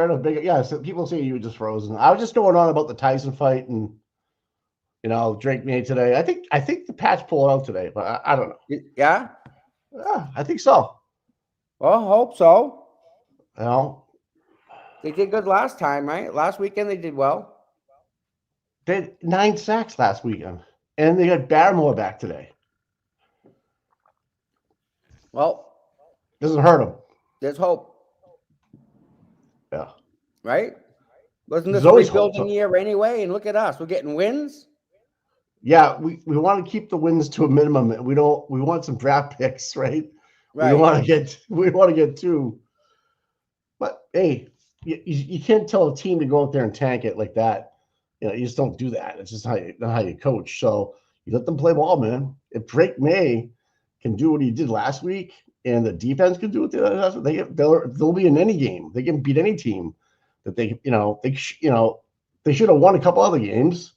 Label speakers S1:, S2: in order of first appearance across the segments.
S1: in a big, yeah. So people say you were just frozen. I was just going on about the Tyson fight and Drake made today. I think the Pats pulled out today, but I don't know.
S2: Yeah.
S1: Yeah, I think so.
S2: Well, hope so.
S1: You know,
S2: They did good last time, right? Last weekend they did well.
S1: they had 9 sacks last weekend, and they got Barrymore back today.
S2: Well,
S1: Doesn't hurt them.
S2: there's hope,
S1: Yeah,
S2: right? Wasn't
S1: there's
S2: this a
S1: always hope.
S2: rebuilding year anyway? And look at us. We're getting wins.
S1: Yeah, we want to keep the wins to a minimum. We don't. We want some draft picks, right? We don't
S2: Right.
S1: want to get. We want to get two. But hey, you can't tell a team to go out there and tank it like that. You just don't do that. It's just not how you coach. So you let them play ball, man. If Drake May can do what he did last week, and the defense can do what they'll be in any game. They can beat any team that they should have won a couple other games.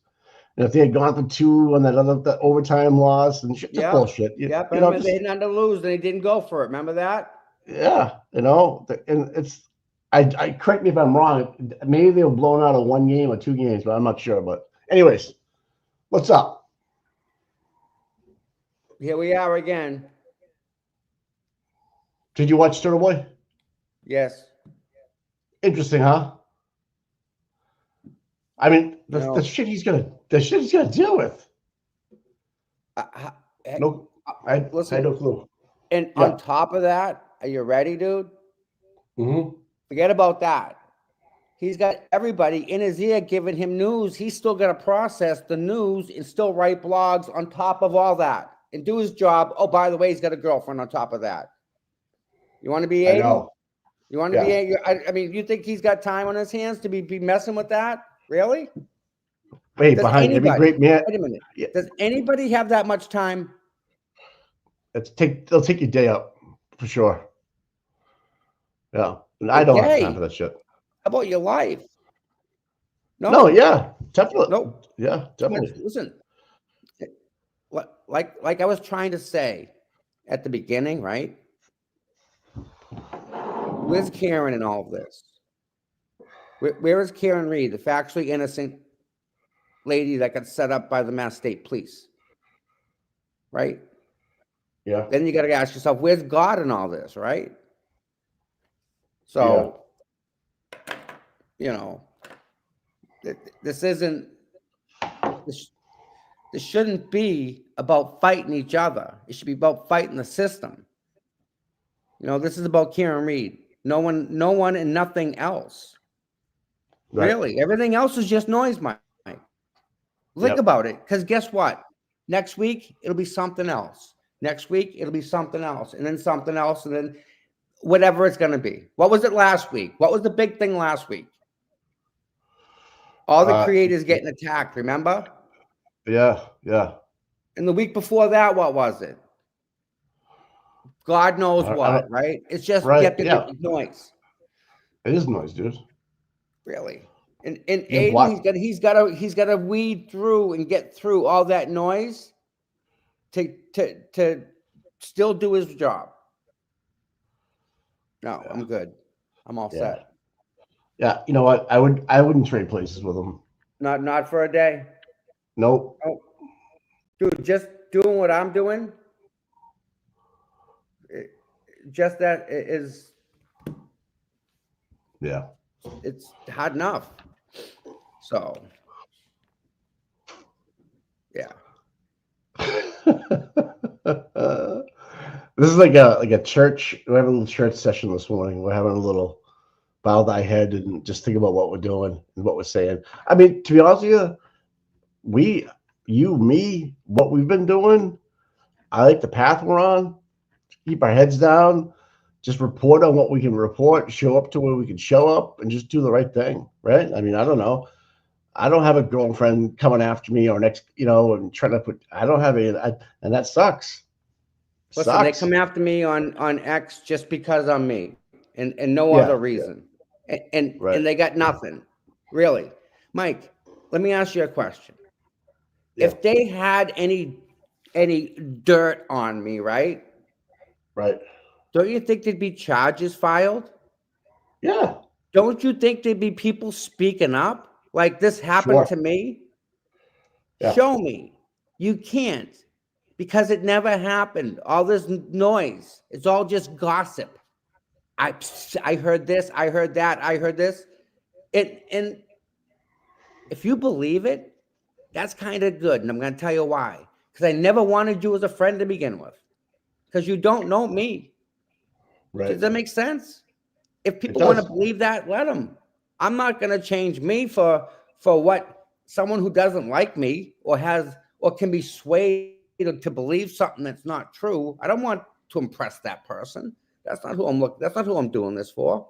S1: And if they had gone for two on that overtime loss and shit, just
S2: Yeah.
S1: bullshit.
S2: Yeah. But remember, they had nothing to lose and they didn't go for it. Remember that?
S1: Yeah, and it's. I correct me if I'm wrong. Maybe they were blown out of 1 game or 2 games, but I'm not sure. But anyways, what's up?
S2: Here we are again.
S1: Did you watch Turtle Boy?
S2: Yes.
S1: Interesting, huh? I mean, the
S2: No.
S1: shit he's gonna deal with. No, I
S2: Listen,
S1: no clue.
S2: and
S1: Yeah.
S2: on top of that, are you ready, dude?
S1: Mm-hmm.
S2: Forget about that. He's got everybody in his ear giving him news. He's still got to process the news and still write blogs on top of all that and do his job. Oh, by the way, he's got a girlfriend on top of that. You want to be
S1: I
S2: 80?
S1: know.
S2: You want to be 80? I mean, you think he's got time on his hands to be messing with that? Really?
S1: Wait,
S2: Does
S1: behind every
S2: anybody?
S1: great man.
S2: Wait a minute.
S1: Yeah,
S2: Does anybody have that much time?
S1: they'll take your day up for sure. Yeah, and I
S2: A
S1: don't have time for
S2: day?
S1: that shit.
S2: How about your life?
S1: No, yeah, definitely.
S2: Nope.
S1: Yeah,
S2: Too much.
S1: definitely.
S2: Listen, like I was trying to say at the beginning, right? Where's Karen in all of this? Where is Karen Reed, the factually innocent lady that got set up by the Mass State Police? Right?
S1: Yeah.
S2: Then you got to ask yourself, where's God in all this, right? So, this isn't, this shouldn't be about fighting each other. It should be about fighting the system. This is about Karen Reed. No one and nothing else.
S1: Right.
S2: Really. Everything else is just noise, Mike. Think about it. Because guess what? Next week, it'll be something else. Next week, it'll be something else. And then something else. And then whatever it's going to be. What was it last week? What was the big thing last week? All the creators getting attacked, remember?
S1: Yeah, yeah.
S2: And the week before that, what was it? God knows what, right? It's just noise.
S1: It is noise, dude.
S2: Really. And Aiden, he's got to weed through and get through all that noise to still do his job. No, I'm good. I'm all set.
S1: Yeah, you know what? I wouldn't trade places with him.
S2: Not for a day.
S1: Nope.
S2: Oh. Dude, just doing what I'm doing. Just that is.
S1: Yeah.
S2: It's hard enough. So. Yeah.
S1: This is like a church. We have a little church session this morning. We're having a little bow thy head and just think about what we're doing and what we're saying. I mean, to be honest with you, me, what we've been doing, I like the path we're on. Keep our heads down. Just report on what we can report, show up to where we can show up, and just do the right thing, right? I mean, I don't know. I don't have a girlfriend coming after me or and trying to put. I don't have and that sucks.
S2: Listen, they come after me on X just because I'm me, and no other reason, and they got nothing, really. Mike, let me ask you a question. Yeah. If they had any dirt on me, right?
S1: Right.
S2: Don't you think there'd be charges filed?
S1: Yeah.
S2: Don't you think there'd be people speaking up? Like, this happened to me? Yeah. Show me. You can't, because it never happened. All this noise, it's all just gossip. I heard this, I heard that, I heard this. And if you believe it, that's kind of good. And I'm going to tell you why. Because I never wanted you as a friend to begin with. Because you don't know me. Right. Does that make sense? If people want to believe that, let them. I'm not going to change me for what someone who doesn't like me or can be swayed to believe something that's not true. I don't want to impress that person. That's not who I'm doing this for.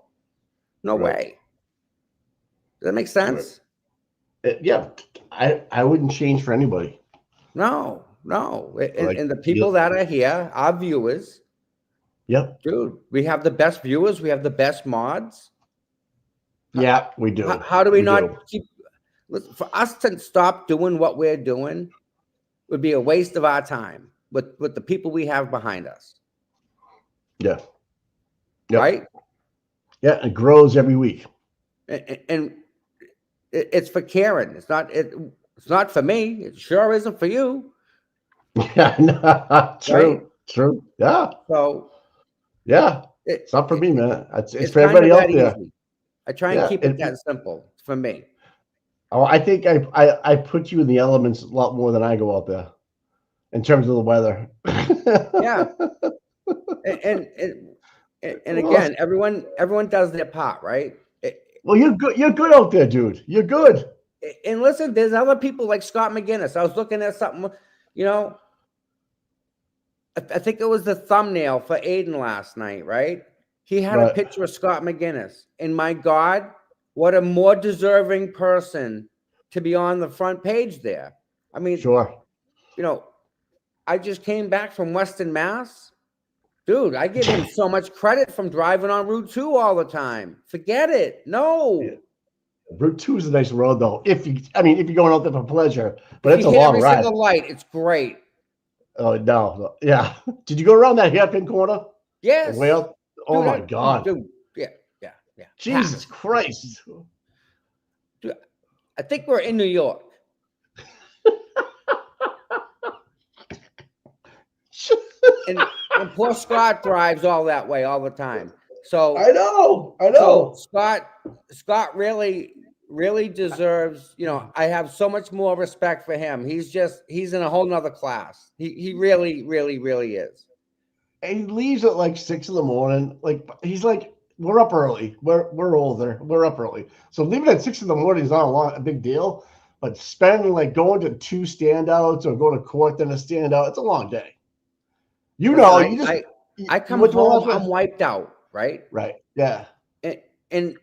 S2: No way. Does that make sense?
S1: Yeah, I wouldn't change for anybody.
S2: No. And the people that are here, our viewers.
S1: Yep.
S2: Dude, we have the best viewers. We have the best mods.
S1: Yeah, we do.
S2: How do we not keep... For us to stop doing what we're doing would be a waste of our time with the people we have behind us.
S1: Yeah.
S2: Yep. Right?
S1: Yeah, it grows every week.
S2: And it's for Karen. It's not for me. It sure isn't for you.
S1: Yeah, no, true. Right? True. Yeah.
S2: So
S1: yeah. It's not for me, man. It's for everybody out there.
S2: Easy. I try and keep it that simple for me.
S1: Oh, I think I put you in the elements a lot more than I go out there in terms of the weather.
S2: Yeah. And again, everyone does their part, right?
S1: Well, you're good. You're good out there, dude. You're good.
S2: And listen, there's other people like Scott McGinnis. I was looking at something, I think it was the thumbnail for Aiden last night, right? He had a picture of Scott McGinnis. And my God, what a more deserving person to be on the front page there. I mean,
S1: sure.
S2: I just came back from Western Mass. Dude, I give him so much credit from driving on Route 2 all the time. Forget it. No.
S1: Yeah. Route 2 is a nice road, though. If you're going out there for pleasure, but it's a long ride.
S2: Single light, it's great.
S1: Oh no, yeah. Did you go around that hairpin corner?
S2: Yes.
S1: Well, oh my God.
S2: Dude, yeah.
S1: Jesus Christ.
S2: Dude, I think we're in New York. and poor Scott drives all that way all the time. So
S1: I know.
S2: So Scott really deserves, I have so much more respect for him. He's in a whole nother class. He really is.
S1: And he leaves at like 6 a.m. Like, he's like, we're up early. We're older. We're up early. So leaving at 6 a.m. is not a big deal. But spending going to 2 standouts or going to court then a standout, it's a long day.
S2: I come home, I'm wiped out, right?
S1: Right. Yeah.
S2: And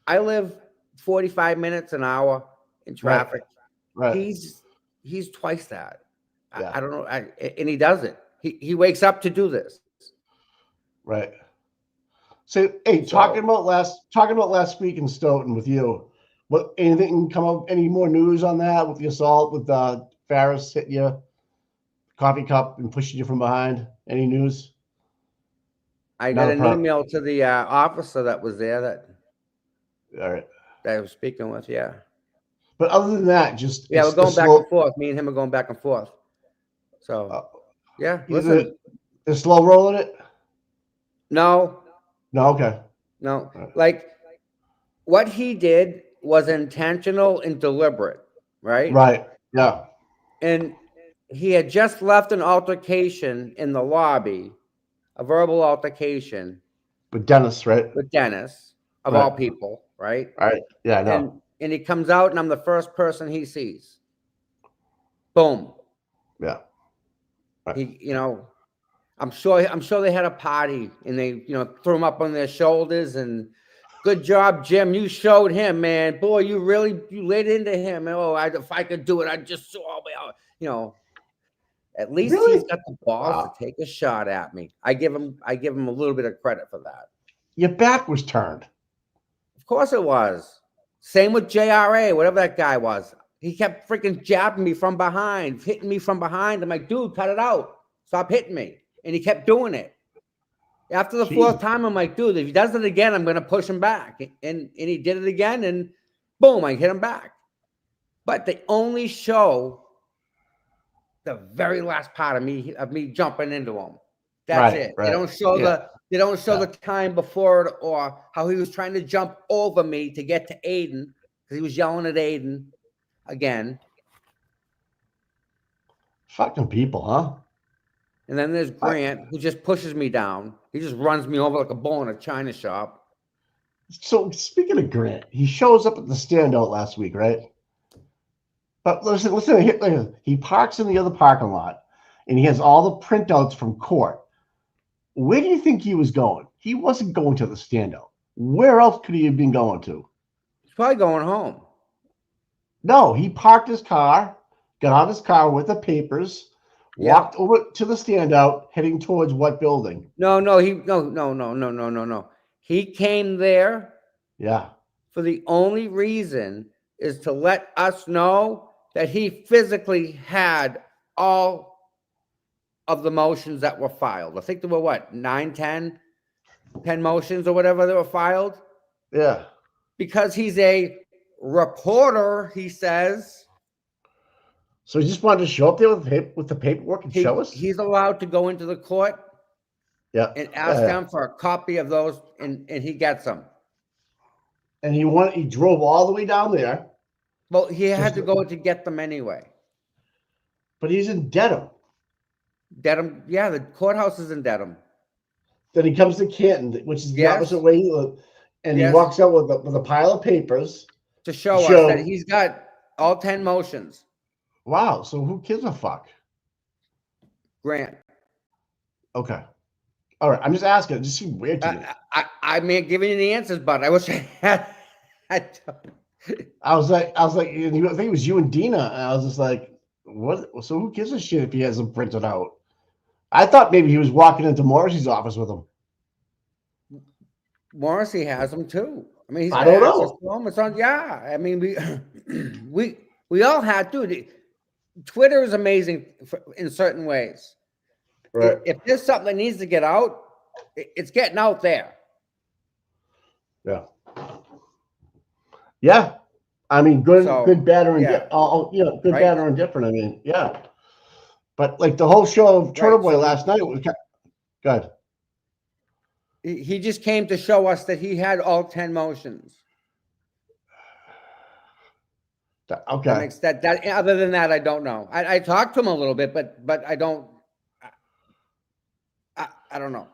S2: I live 45 minutes an hour in traffic.
S1: Right.
S2: He's twice that.
S1: Yeah.
S2: I don't know. And he does it. He wakes up to do this.
S1: Right. So, hey, talking about last week in Stoughton with you, anything come up? Any more news on that with the assault with Ferris hitting you, coffee cup, and pushing you from behind? Any news?
S2: I got an email to the officer that was there
S1: all right.
S2: that I was speaking with. Yeah.
S1: But other than that,
S2: we're going back and forth. Me and him are going back and forth. So yeah, listen.
S1: They're slow rolling it?
S2: No.
S1: Okay.
S2: No. Like, what he did was intentional and deliberate, right?
S1: Right. Yeah.
S2: And he had just left an altercation in the lobby, a verbal altercation.
S1: With Dennis, right?
S2: With Dennis, of all people, right?
S1: Right. Yeah, I know.
S2: And he comes out, and I'm the first person he sees. Boom.
S1: Yeah.
S2: Right. He, I'm sure they had a party, and they, threw him up on their shoulders, and good job, Jim. You showed him, man. Boy, you laid into him. Oh, if I could do it, I'd just saw me. At least he's got the balls to take a shot at me. I give him a little bit of credit for that.
S1: Your back was turned.
S2: Of course it was. Same with JRA, whatever that guy was. He kept freaking jabbing me from behind, hitting me from behind. I'm like, dude, cut it out. Stop hitting me. And he kept doing it. After the fourth time, I'm like, dude, if he does it again, I'm going to push him back. And he did it again, and boom, I hit him back. But they only show the very last part of me jumping into him. That's it. They don't show the time before it, or how he was trying to jump over me to get to Aiden, because he was yelling at Aiden again.
S1: Fucking people, huh?
S2: And then there's Grant, who just pushes me down. He just runs me over like a bull in a china shop.
S1: So speaking of Grant, he shows up at the Standout last week, right? But listen, he parks in the other parking lot, and he has all the printouts from court. Where do you think he was going? He wasn't going to the Standout. Where else could he have been going to?
S2: He's probably going home.
S1: No, he parked his car, got out of his car with the papers, walked over to the Standout, heading towards what building?
S2: No. He came there.
S1: Yeah.
S2: For the only reason is to let us know that he physically had all of the motions that were filed. I think there were 9, 10 motions or whatever that were filed.
S1: Yeah.
S2: Because he's a reporter, he says.
S1: So he just wanted to show up there with the paperwork and show us?
S2: He's allowed to go into the court and ask them for a copy of those, and he gets them.
S1: And he drove all the way down there.
S2: Well, he had to go to get them anyway.
S1: But he's in Dedham.
S2: Dedham, yeah, the courthouse is in Dedham.
S1: Then he comes to Canton, which is the opposite way he lived, and he walks out with a pile of papers
S2: to show us that he's got all 10 motions.
S1: Wow, so who gives a fuck?
S2: Grant.
S1: Okay. All right, I'm just asking. It just seemed weird to me.
S2: I mean, giving you the answers, but I wish I had.
S1: I was like, I think it was you and Dina, and I was just like, what? So who gives a shit if he has them printed out? I thought maybe he was walking into Morrissey's office with them.
S2: Morrissey has them too. I mean, he's
S1: I don't know.
S2: It's on, I mean, we all had to. Twitter is amazing in certain ways.
S1: Right.
S2: If there's something that needs to get out, it's getting out there.
S1: Yeah. Yeah. I mean, good, bad, or indifferent. Good, bad, or indifferent. I mean, yeah. But like the whole show of Turtle Boy last night was good.
S2: He just came to show us that he had all 10 motions.
S1: Okay.
S2: That makes that other than that, I don't know. I talked to him a little bit, but I don't. I don't know.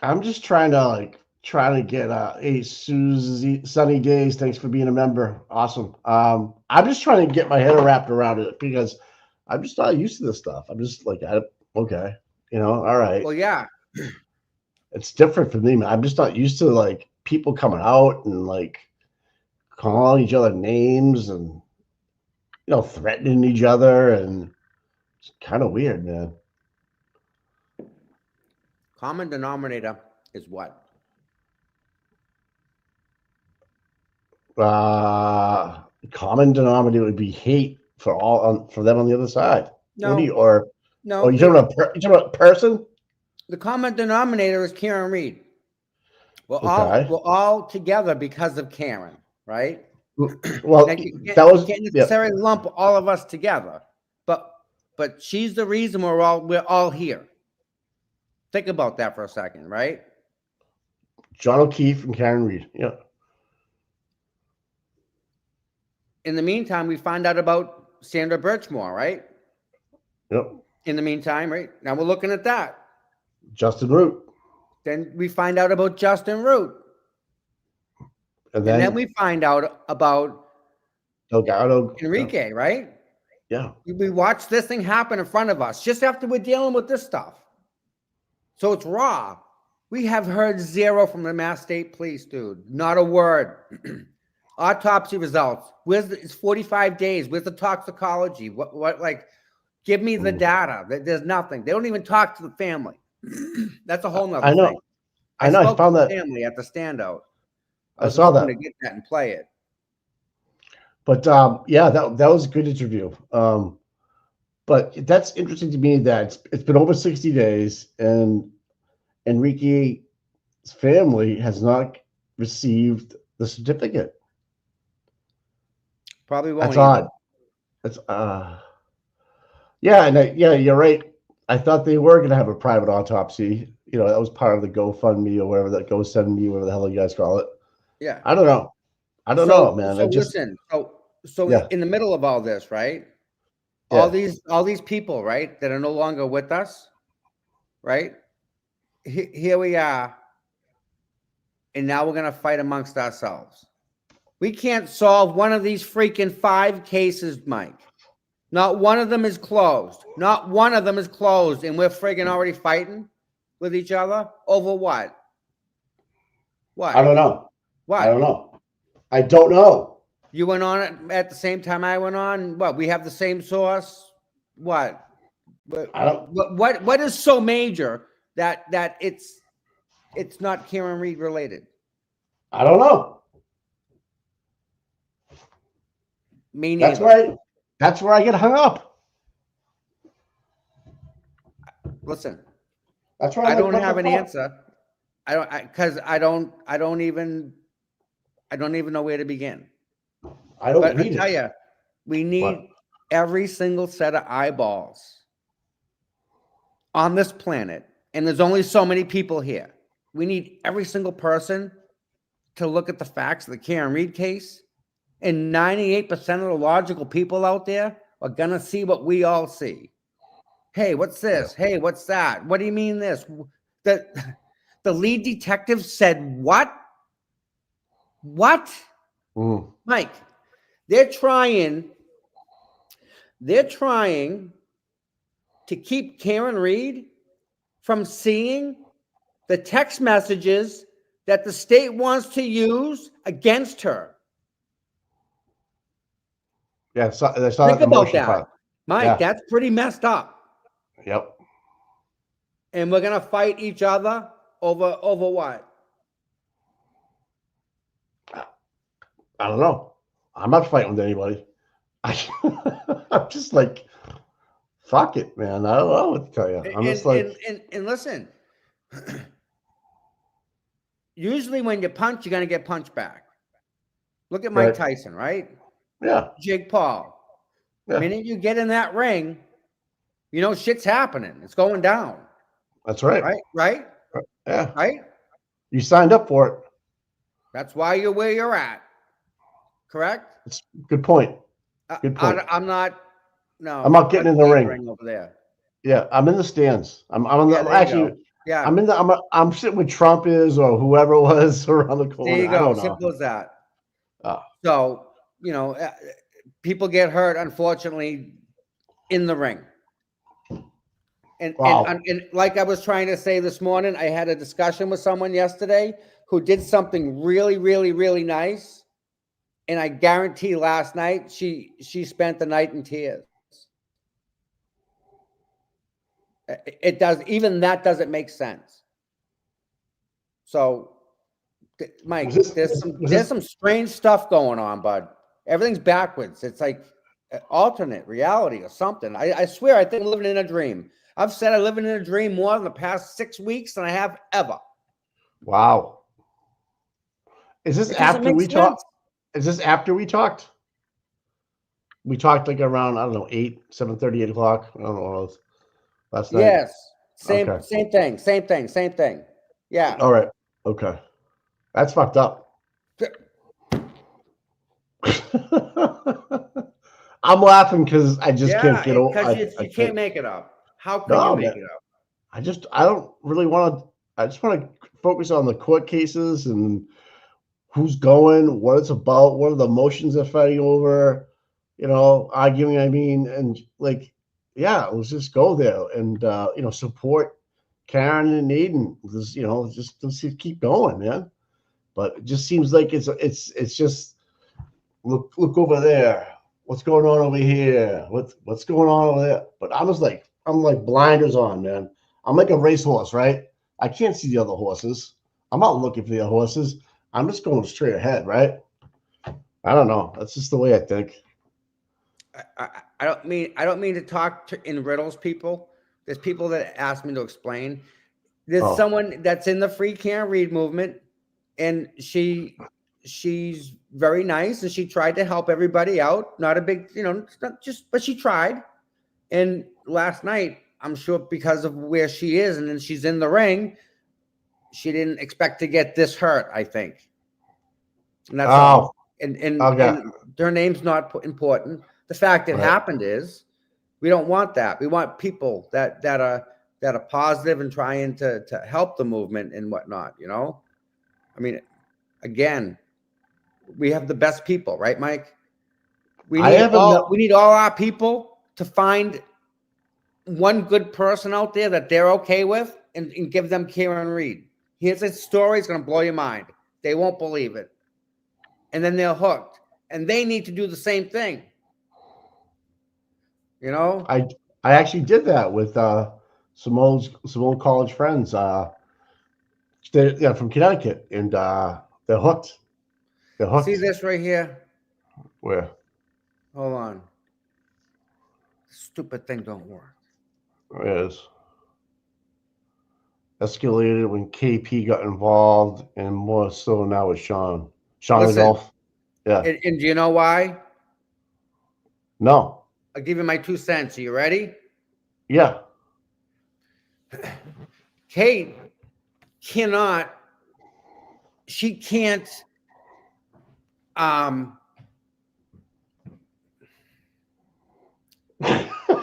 S1: I'm just trying to get Susie Sunny Days. Thanks for being a member. Awesome. I'm just trying to get my head wrapped around it because I'm just not used to this stuff. I'm just like, okay, all right.
S2: Well, yeah.
S1: It's different for me, man. I'm just not used to like people coming out and like calling each other names and threatening each other, and it's kind of weird, man.
S2: Common denominator is what?
S1: Common denominator would be hate for them on the other side.
S2: No,
S1: you're talking about person?
S2: The common denominator is Karen Reed. We're all together because of Karen, right?
S1: Well,
S2: you can't necessarily lump all of us together, but she's the reason we're all here. Think about that for a second, right?
S1: John O'Keefe and Karen Reed. Yeah.
S2: In the meantime, we find out about Sandra Birchmore, right?
S1: Yep.
S2: In the meantime, right? Now we're looking at that.
S1: Justin Root.
S2: Then we find out about Justin Root. And then we find out about
S1: Delgado.
S2: Enrique, right?
S1: Yeah.
S2: We watch this thing happen in front of us just after we're dealing with this stuff. So it's raw. We have heard zero from the Mass State Police, dude. Not a word. Autopsy results. It's 45 days. Where's the toxicology? What like, give me the data. There's nothing. They don't even talk to the family. That's a whole nother thing.
S1: I know. I found that
S2: family at the Standout.
S1: I saw that.
S2: To get that and play it.
S1: But yeah, that was a good interview. But that's interesting to me that it's been over 60 days and Enrique's family has not received the certificate.
S2: Probably won't.
S1: That's odd. That's yeah, and yeah, you're right. I thought they were going to have a private autopsy. You know, that was part of the GoFundMe or whatever that GoSendMe, whatever the hell you guys call it.
S2: Yeah.
S1: I don't know. I don't know, man.
S2: So listen. So
S1: yeah.
S2: In the middle of all this, right? All these people, right, that are no longer with us, right? Here we are, and now we're gonna fight amongst ourselves. We can't solve one of these freaking 5 cases, Mike. Not one of them is closed. Not one of them is closed, and we're friggin' already fighting with each other over what? What?
S1: I don't know.
S2: What?
S1: I don't know. I don't know.
S2: You went on it at the same time I went on. What? We have the same source. What?
S1: I don't.
S2: What is so major that it's not Karen Reed related?
S1: I don't know.
S2: Me neither.
S1: That's where I get hung up.
S2: Listen,
S1: that's where
S2: I don't have an answer. Because I don't even know where to begin. But I tell you, we need every single set of eyeballs on this planet, and there's only so many people here. We need every single person to look at the facts of the Karen Reed case, and 98% of the logical people out there are gonna see what we all see. Hey, what's this? Hey, what's that? What do you mean this? The lead detective said what? What? Mike, they're trying to keep Karen Reed from seeing the text messages that the state wants to use against her.
S1: Yeah,
S2: think about that, Mike. That's pretty messed up.
S1: Yep.
S2: And we're gonna fight each other over what?
S1: I don't know. I'm not fighting with anybody. I'm just like, fuck it, man. I don't know what to tell you. I'm just like,
S2: and listen. Usually, when you punch, you're gonna get punched back. Look at Mike Tyson, right?
S1: Yeah.
S2: Jake Paul. The minute you get in that ring, you know shit's happening. It's going down.
S1: That's right.
S2: Right?
S1: Yeah.
S2: Right?
S1: You signed up for it.
S2: That's why you're where you're at. Correct?
S1: It's good point. Good point.
S2: I'm not
S1: getting in the ring
S2: over there.
S1: Yeah, I'm in the stands. I'm in the actually.
S2: Yeah.
S1: I'm sitting with Trump or whoever it was around the corner.
S2: There you go.
S1: I don't know.
S2: Simple as that. So, you know, people get hurt, unfortunately, in the ring. And like I was trying to say this morning, I had a discussion with someone yesterday who did something really, really, really nice. And I guarantee last night she spent the night in tears. It does. Even that doesn't make sense. So, Mike, there's some strange stuff going on, bud. Everything's backwards. It's like alternate reality or something. I swear, I think I'm living in a dream. I've said I'm living in a dream more in the past 6 weeks than I have ever.
S1: Wow. Is this after we talked? Is this after we talked? We talked like around, I don't know, 7:30, 8 o'clock. I don't know. Last night.
S2: Yes. Same thing. Yeah.
S1: All right. Okay. That's fucked up. I'm laughing because I just can't get over.
S2: Because you can't make it up. How can you make it up?
S1: I don't really want to. I just want to focus on the court cases and who's going, what it's about, what are the emotions they're fighting over, arguing. I mean, and like, yeah, let's just go there and support Karen and Aiden. Just let's keep going, man. But it just seems like it's just look over there. What's going on over here? What's going on over there? But I'm like blinders on, man. I'm like a racehorse, right? I can't see the other horses. I'm not looking for the other horses. I'm just going straight ahead, right? I don't know. That's just the way I think.
S2: don't mean to talk in riddles, people. There's people that ask me to explain. There's someone that's in the free can't read movement, and she's very nice, and she tried to help everybody out. Not a big, it's not just, but she tried. And last night, I'm sure because of where she is, and then she's in the ring, she didn't expect to get this hurt, I think. And that's all. And her name's not important. The fact it happened is, we don't want that. We want people that are positive and trying to help the movement and whatnot. I mean, again, we have the best people, right, Mike? We need all our people to find one good person out there that they're okay with, and give them Kieran Reed. Here's a story, it's going to blow your mind. They won't believe it. And then they're hooked. And they need to do the same thing.
S1: I actually did that with some old college friends. They're from Connecticut, and they're hooked. They're hooked.
S2: See this right here?
S1: Where?
S2: Hold on. Stupid thing don't work.
S1: There it is. Escalated when KP got involved, and more so now with Sean. Sean Golf. Yeah.
S2: And do you know why?
S1: No.
S2: I'll give you my 2 cents. Are you ready?
S1: Yeah.
S2: Kate cannot. She can't.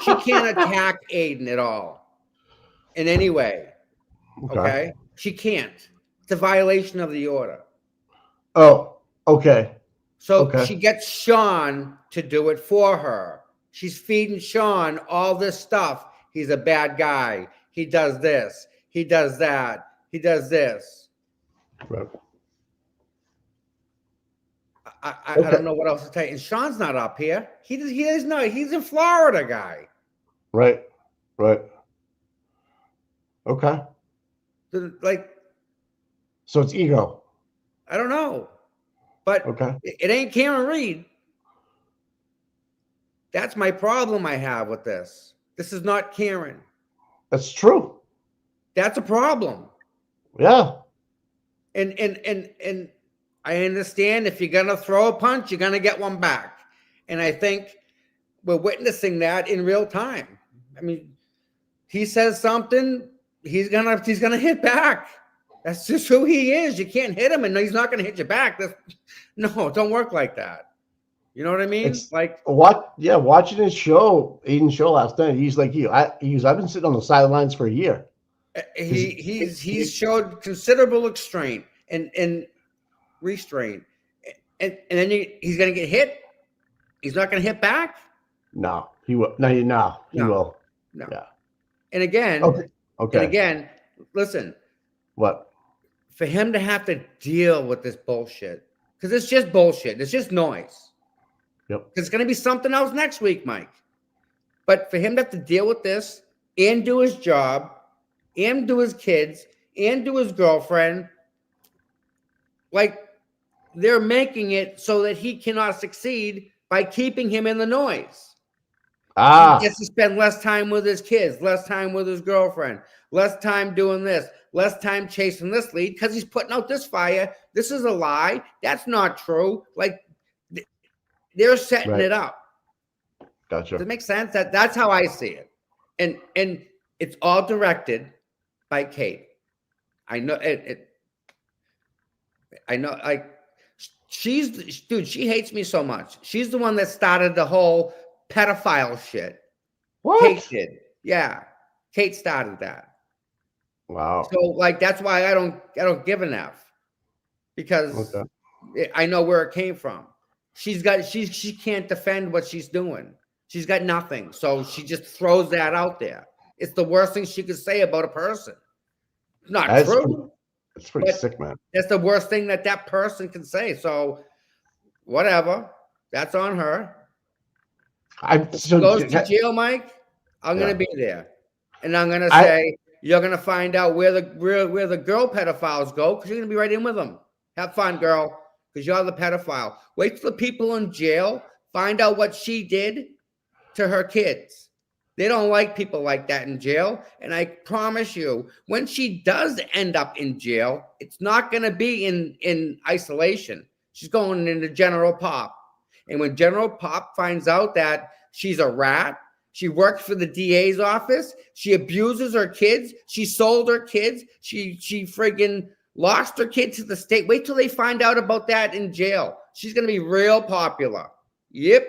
S2: She can't attack Aiden at all in any way. Okay? She can't. It's a violation of the order.
S1: Oh, okay.
S2: So she gets Sean to do it for her. She's feeding Sean all this stuff. He's a bad guy. He does this. He does that. He does this.
S1: Right.
S2: I don't know what else to tell you. And Sean's not up here. He is not. He's a Florida guy.
S1: Right. Okay. So it's ego.
S2: I don't know. But it ain't Kieran Reed. That's my problem I have with this. This is not Kieran.
S1: That's true.
S2: That's a problem.
S1: Yeah.
S2: And I understand if you're gonna throw a punch, you're gonna get one back. And I think we're witnessing that in real time. I mean, he says something, he's gonna hit back. That's just who he is. You can't hit him, and he's not gonna hit you back. No, it don't work like that. You know what I mean?
S1: It's watching his show, Aiden's show last night. He's like you. I've been sitting on the sidelines for a year.
S2: He's showed considerable restraint and restraint, and then he's gonna get hit. He's not gonna hit back.
S1: No, he will. No, he will.
S2: No.
S1: Yeah.
S2: And again,
S1: okay.
S2: And again, listen.
S1: What?
S2: For him to have to deal with this bullshit, because it's just bullshit. It's just noise.
S1: Yep.
S2: There's going to be something else next week, Mike. But for him to have to deal with this and do his job and do his kids and do his girlfriend, they're making it so that he cannot succeed by keeping him in the noise. He gets to spend less time with his kids, less time with his girlfriend, less time doing this, less time chasing this lead because he's putting out this fire. This is a lie. That's not true. They're setting it up.
S1: Gotcha.
S2: Does it make sense? That's how I see it. And it's all directed by Kate. I know it. I know. She hates me so much. She's the one that started the whole pedophile shit.
S1: What?
S2: Kate did. Yeah. Kate started that.
S1: Wow.
S2: So that's why I don't give an F, because I know where it came from. She can't defend what she's doing. She's got nothing. So she just throws that out there. It's the worst thing she could say about a person. It's not true.
S1: It's pretty sick, man.
S2: That's the worst thing that person can say. So whatever. That's on her. If she goes to jail, Mike, I'm going to be there. And I'm going to say, you're going to find out where the girl pedophiles go, because you're going to be right in with them. Have fun, girl, because you're the pedophile. Wait till the people in jail find out what she did, to her kids. They don't like people like that in jail. And I promise you, when she does end up in jail, it's not going to be in isolation. She's going into General Pop. And when General Pop finds out that she's a rat, she works for the DA's office, she abuses her kids, she sold her kids, she friggin' lost her kid to the state. Wait till they find out about that in jail. She's going to be real popular. Yep.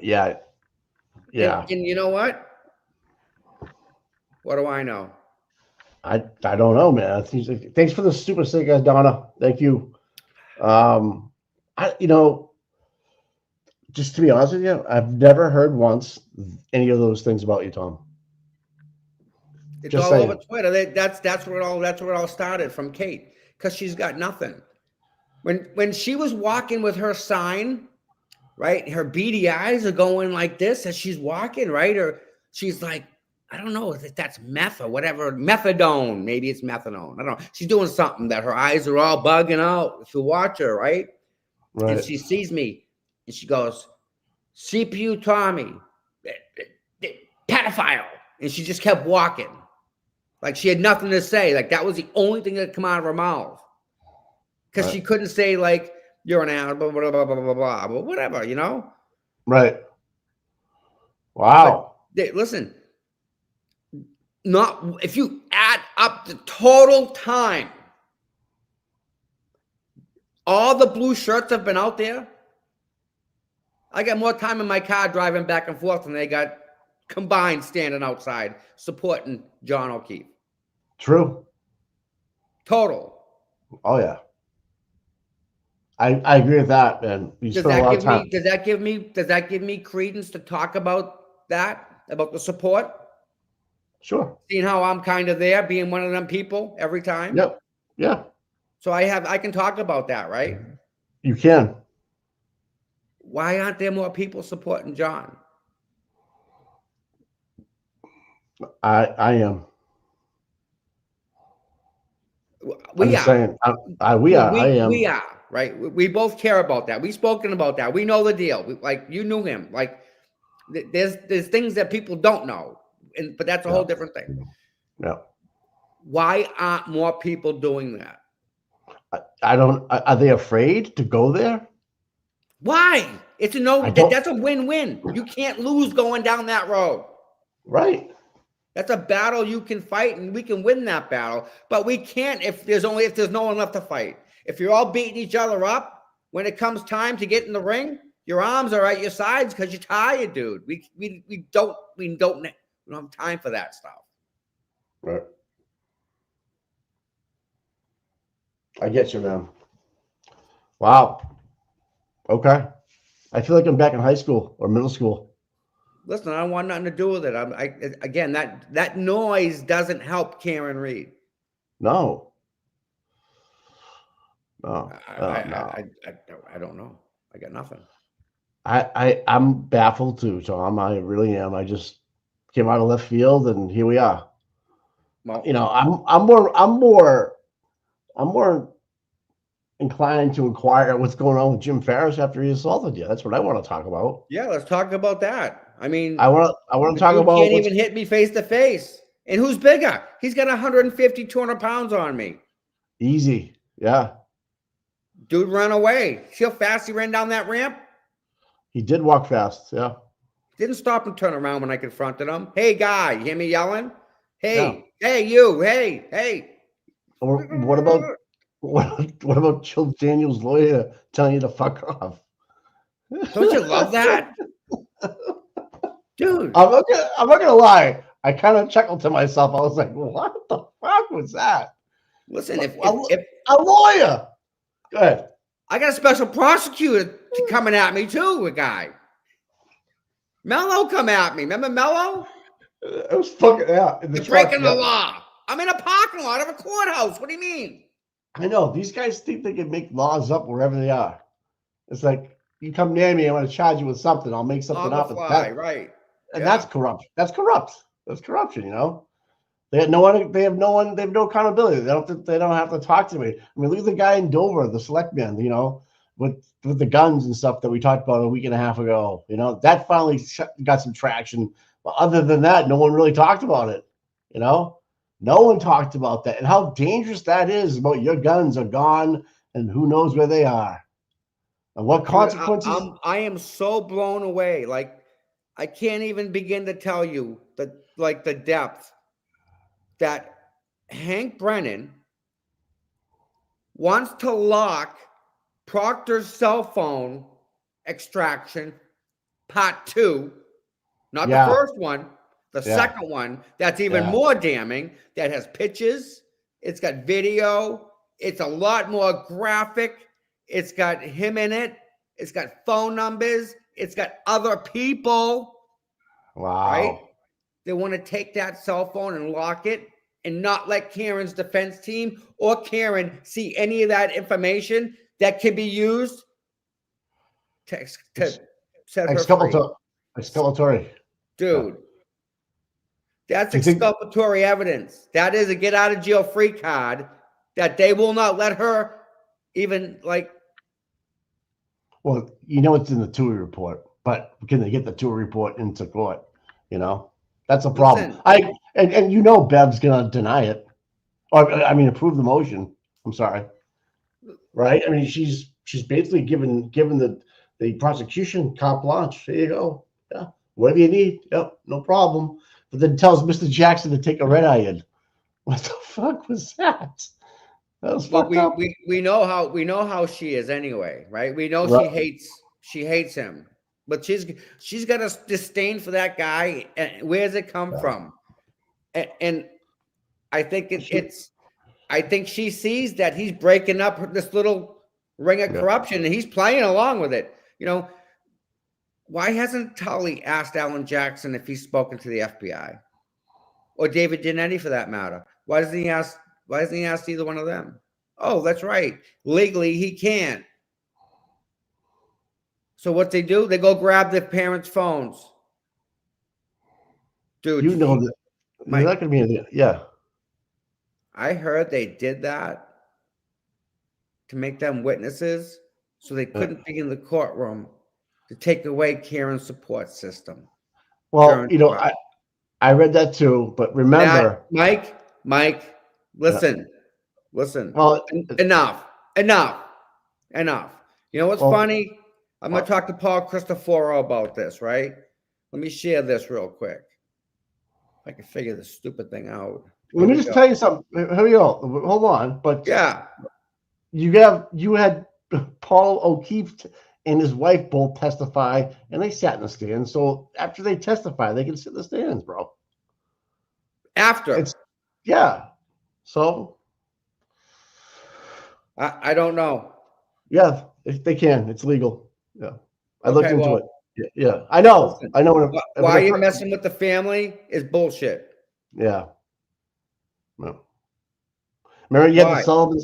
S1: Yeah. Yeah.
S2: And you know what? What do I know?
S1: I don't know, man. Thanks for the super sick, Donna. Thank you. Just to be honest with you, I've never heard once any of those things about you, Tom.
S2: It's just all saying. Over Twitter. That's where it all started from Kate, because she's got nothing. When she was walking with her sign, right? Her beady eyes are going like this as she's walking, right? Or she's like, I don't know if that's meth or whatever, methadone. Maybe it's methadone. I don't know. She's doing something that her eyes are all bugging out. If you watch her, right? And she sees me and she goes, CPU Tommy, pedophile. And she just kept walking. Like she had nothing to say. Like that was the only thing that come out of her mouth. Because she couldn't say like, you're an animal, blah, blah, blah, blah, blah, blah, whatever, you know?
S1: Right. Wow.
S2: But, listen, if you add up the total time, all the blue shirts have been out there. I got more time in my car driving back and forth than they got combined standing outside supporting John O'Keefe.
S1: True.
S2: Total.
S1: Oh yeah. I agree with that, man.
S2: Does that give me credence to talk about that, about the support?
S1: Sure.
S2: Seeing how I'm kind of there, being one of them people every time.
S1: Yep. Yeah.
S2: So I can talk about that, right?
S1: You can.
S2: Why aren't there more people supporting John?
S1: I am.
S2: We are.
S1: We are.
S2: Right. We both care about that. We've spoken about that. We know the deal. You knew him. Like there's things that people don't know, but that's a whole different thing.
S1: Yeah.
S2: Why aren't more people doing that?
S1: I don't. Are they afraid to go there?
S2: Why? It's a no. That's a win-win. You can't lose going down that road.
S1: Right.
S2: That's a battle you can fight, and we can win that battle. But we can't if there's no one left to fight. If you're all beating each other up, when it comes time to get in the ring, your arms are at your sides because you're tired, dude. We don't have time for that stuff.
S1: Right. I get you, man. Wow. Okay. I feel like I'm back in high school or middle school.
S2: Listen, I don't want nothing to do with it. Again, that noise doesn't help Karen Reed.
S1: No.
S2: No. I don't know. I got nothing.
S1: I'm baffled too, Tom. I really am. I just came out of left field, and here we are. Well, I'm more inclined to inquire what's going on with Jim Ferris after he assaulted you. That's what I want to talk about.
S2: Yeah, let's talk about that. I mean,
S1: I want to talk about.
S2: You can't even hit me face to face. And who's bigger? He's got 150, 200 pounds on me.
S1: Easy, yeah.
S2: Dude ran away. See how fast he ran down that ramp?
S1: He did walk fast, yeah.
S2: Didn't stop and turn around when I confronted him. Hey, guy, you hear me yelling? Hey, hey, you, hey.
S1: Or what about Jill Daniels' lawyer telling you to fuck off?
S2: Don't you love that? Dude.
S1: I'm not gonna lie. I kind of chuckled to myself. I was like, what the fuck was that?
S2: Listen, if
S1: a lawyer. Go ahead.
S2: I got a special prosecutor coming at me too, a guy. Mello come at me. Remember Mello?
S1: It was fucking
S2: You're breaking the law. I'm in a parking lot of a courthouse. What do you mean?
S1: I know. These guys think they can make laws up wherever they are. It's like, you come near me, I'm going to charge you with something. I'll make something up.
S2: Right.
S1: And that's corrupt. That's corruption, you know? They have no accountability. They don't have to talk to me. I mean, look at the guy in Dover, the selectman, you know. with the guns and stuff that we talked about a week and a half ago. You know, that finally got some traction. But other than that, no one really talked about it. You know, no one talked about that and how dangerous that is. About your guns are gone and who knows where they are and what consequences.
S2: I am so blown away. Like, I can't even begin to tell you the depth that Hank Brennan wants to lock Proctor's cell phone extraction part 2, not the first one, the second one that's even more damning, that has pictures, it's got video, it's a lot more graphic, it's got him in it, it's got phone numbers, it's got other people.
S1: Wow.
S2: Right? They want to take that cell phone and lock it and not let Karen's defense team or Karen see any of that information that can be used to set her free.
S1: Exculpatory.
S2: Dude, that's exculpatory evidence. That is a get out of jail free card that they will not let her even like.
S1: Well, you know it's in the TUI report, but can they get the TUI report into court? You know, that's a problem. Listen, and you know Bev's gonna deny it, or I mean approve the motion. I'm sorry, right? I mean she's basically given the prosecution carte blanche. There you go. Yeah, whatever you need. Yep, no problem. But then tells Mr. Jackson to take a red eye in. What the fuck was that? That was fucked up.
S2: We know how she is anyway, right? We know she hates him. But she's got a disdain for that guy. And where's it come from? And I think I think she sees that he's breaking up this little ring of corruption, and he's playing along with it. You know, why hasn't Tully asked Alan Jackson if he's spoken to the FBI or David Giannetti for that matter? Why doesn't he ask either one of them? Oh, that's right. Legally, he can't. So what they do, they go grab their parents' phones. Dude,
S1: you know that you're not going to be in the,
S2: I heard they did that to make them witnesses so they couldn't be in the courtroom to take away Karen's support system.
S1: Well, you know, I read that too, but remember,
S2: Mike, listen.
S1: Well,
S2: enough. You know what's funny? I'm going to talk to Paul Cristoforo about this, right? Let me share this real quick. If I can figure this stupid thing out.
S1: Let me just tell you something. Here we go. Hold on. But
S2: yeah,
S1: you had Paul O'Keefe and his wife both testify, and they sat in the stands. So after they testify, they can sit in the stands, bro.
S2: After.
S1: So
S2: I don't know.
S1: Yeah, they can. It's legal. Yeah, I looked into it. Yeah, I know. Listen, I know.
S2: Why you're messing with the family is bullshit.
S1: Yeah. No. Remember, you had the Sullivan.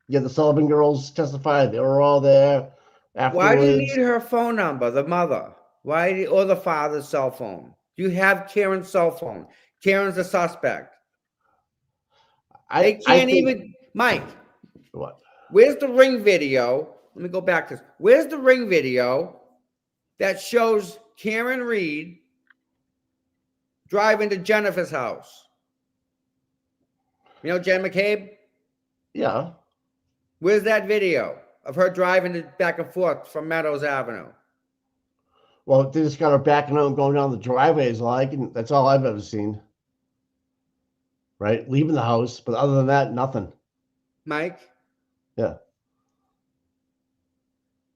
S1: The Sullivan girls testified. They were all there. Afterwards.
S2: Why do you need her phone number? The mother. Or the father's cell phone? You have Karen's cell phone. Karen's a suspect. They can't even. Mike.
S1: What?
S2: Where's the ring video? Let me go back to this. Where's the ring video that shows Karen Reed driving to Jennifer's house? You know Jen McCabe?
S1: Yeah.
S2: Where's that video of her driving back and forth from Meadows Avenue?
S1: Well, they just got her backing out and going down the driveways that's all I've ever seen. Right? Leaving the house. But other than that, nothing.
S2: Mike?
S1: Yeah.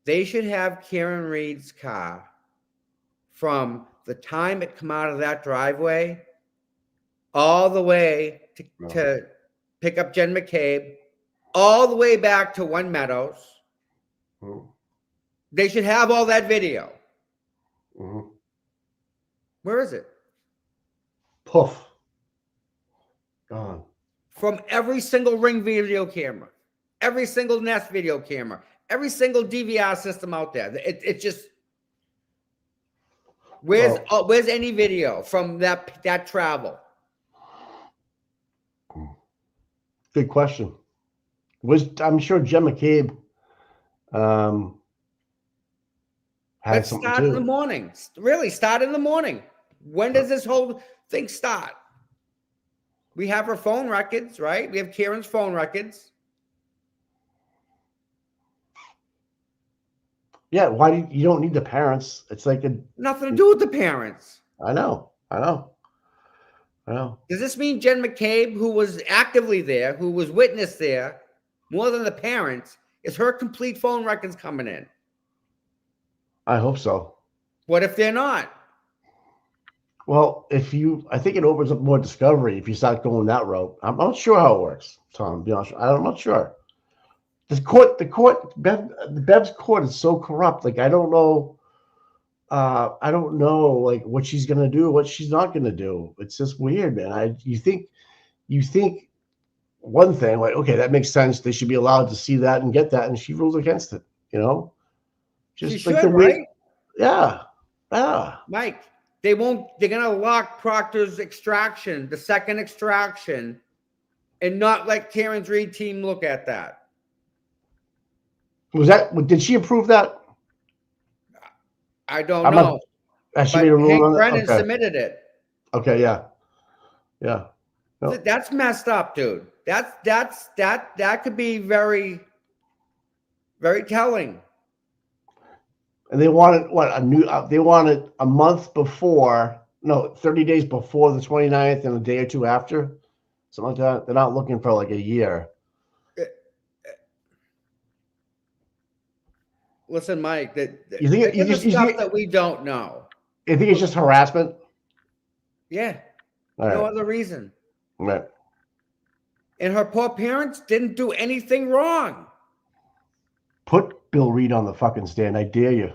S2: They should have Karen Reed's car from the time it come out of that driveway all the way to pick up Jen McCabe, all the way back to One Meadows. Mm-hmm. They should have all that video.
S1: Mm-hmm.
S2: Where is it?
S1: Poof. Gone.
S2: From every single Ring video camera, every single Nest video camera, every single DVR system out there. It just where's any video from that travel?
S1: Good question. I'm sure Jen McCabe had
S2: Let's
S1: something
S2: start in the
S1: too.
S2: morning. Really, start in the morning. When does this whole thing start? We have her phone records, right? We have Kieran's phone records.
S1: Yeah, why do you don't need the parents? It's like
S2: nothing to do with the parents.
S1: I know.
S2: Does this mean Jen McCabe, who was actively there, who was witness there, more than the parents, is her complete phone records coming in?
S1: I hope so.
S2: What if they're not?
S1: Well, I think it opens up more discovery if you start going that route. I'm not sure how it works, Tom. To be honest, I'm not sure. Bev's court is so corrupt. Like I don't know like what she's gonna do, what she's not gonna do. It's just weird, man. You think one thing like, okay, that makes sense. They should be allowed to see that and get that, and she rules against it. Just
S2: she
S1: like
S2: should,
S1: the way,
S2: right?
S1: yeah.
S2: Mike, they're gonna lock Proctor's extraction, the second extraction, and not let Karen's Reed team look at that.
S1: Did she approve that?
S2: I don't know.
S1: She made a ruling on it?
S2: Brennan submitted it.
S1: Okay, yeah.
S2: Nope. That's messed up, dude. That could be very, very telling.
S1: And they wanted they wanted a month before, 30 days before the 29th and a day or two after, something like that. They're not looking for like a year.
S2: Listen, Mike,
S1: you think
S2: stuff that we don't know.
S1: You think it's just harassment?
S2: Yeah. No other reason.
S1: Right.
S2: And her poor parents didn't do anything wrong.
S1: Put Bill Reed on the fucking stand. I dare you.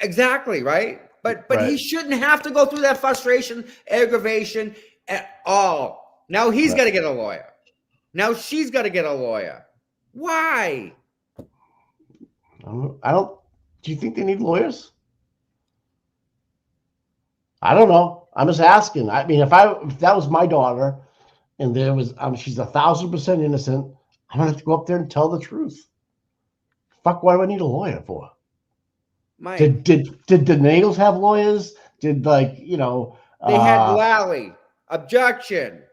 S2: Exactly, right? But he shouldn't have to go through that frustration, aggravation at all. Now he's got to get a lawyer. Now she's got to get a lawyer. Why?
S1: Do you think they need lawyers? I don't know. I'm just asking. I mean, if that was my daughter and there was, she's 1,000% innocent, I'm going to have to go up there and tell the truth. Fuck, what do I need a lawyer for? Mike. Did the Nagels have lawyers? Did they
S2: had Lally. Objection.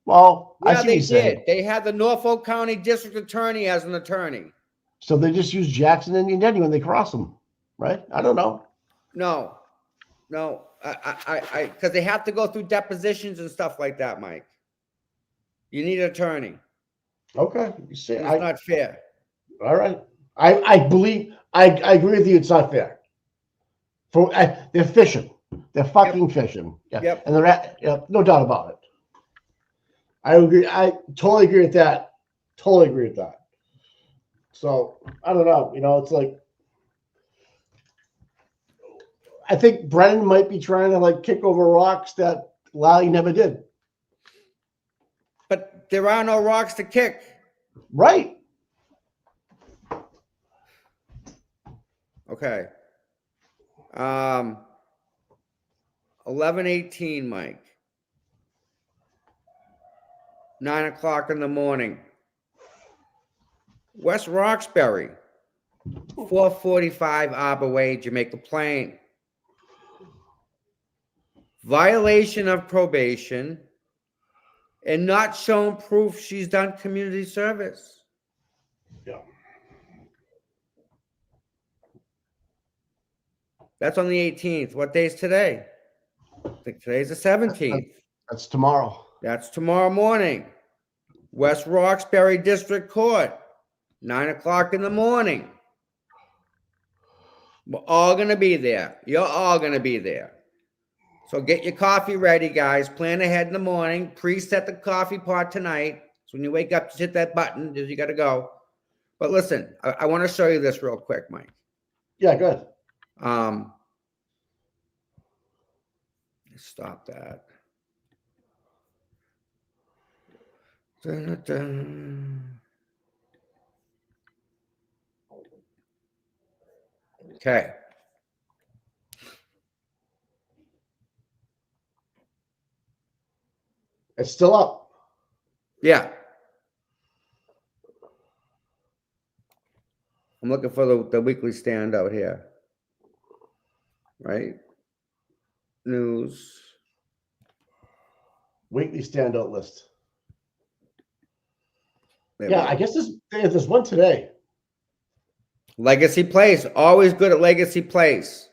S1: Well,
S2: yeah, they did. They had the Norfolk County District Attorney as an attorney.
S1: So they just use Jackson Indian Denny when they cross them, right? I don't know.
S2: No, because they have to go through depositions and stuff like that, Mike. You need an attorney.
S1: Okay, you see,
S2: it's not fair.
S1: All right, I believe I agree with you. It's not fair. They're fishing. They're fucking fishing. Yeah.
S2: Yep.
S1: And no doubt about it. I agree. I totally agree with that. Totally agree with that. So I don't know. It's like I think Brennan might be trying to kick over rocks that Lally never did.
S2: But there are no rocks to kick.
S1: Right.
S2: Okay. 11:18, Mike. 9 o'clock in the morning. West Roxbury, 445 Arbor Way, Jamaica Plain. Violation of probation and not shown proof she's done community service.
S1: Yeah.
S2: That's on the 18th. What day is today? I think today's the 17th.
S1: That's tomorrow.
S2: That's tomorrow morning. West Roxbury District Court, 9 o'clock in the morning. We're all going to be there. You're all going to be there. So get your coffee ready, guys. Plan ahead in the morning. Preset the coffee pot tonight. So when you wake up, just hit that button. You got to go. But listen, I want to show you this real quick, Mike.
S1: Yeah, good.
S2: Stop that. Dun-dun-dun. Okay.
S1: It's still up.
S2: Yeah. I'm looking for the weekly standout here. Right? News.
S1: Weekly standout list.
S2: There
S1: I guess there's one today.
S2: Legacy Place. Always good at Legacy Place.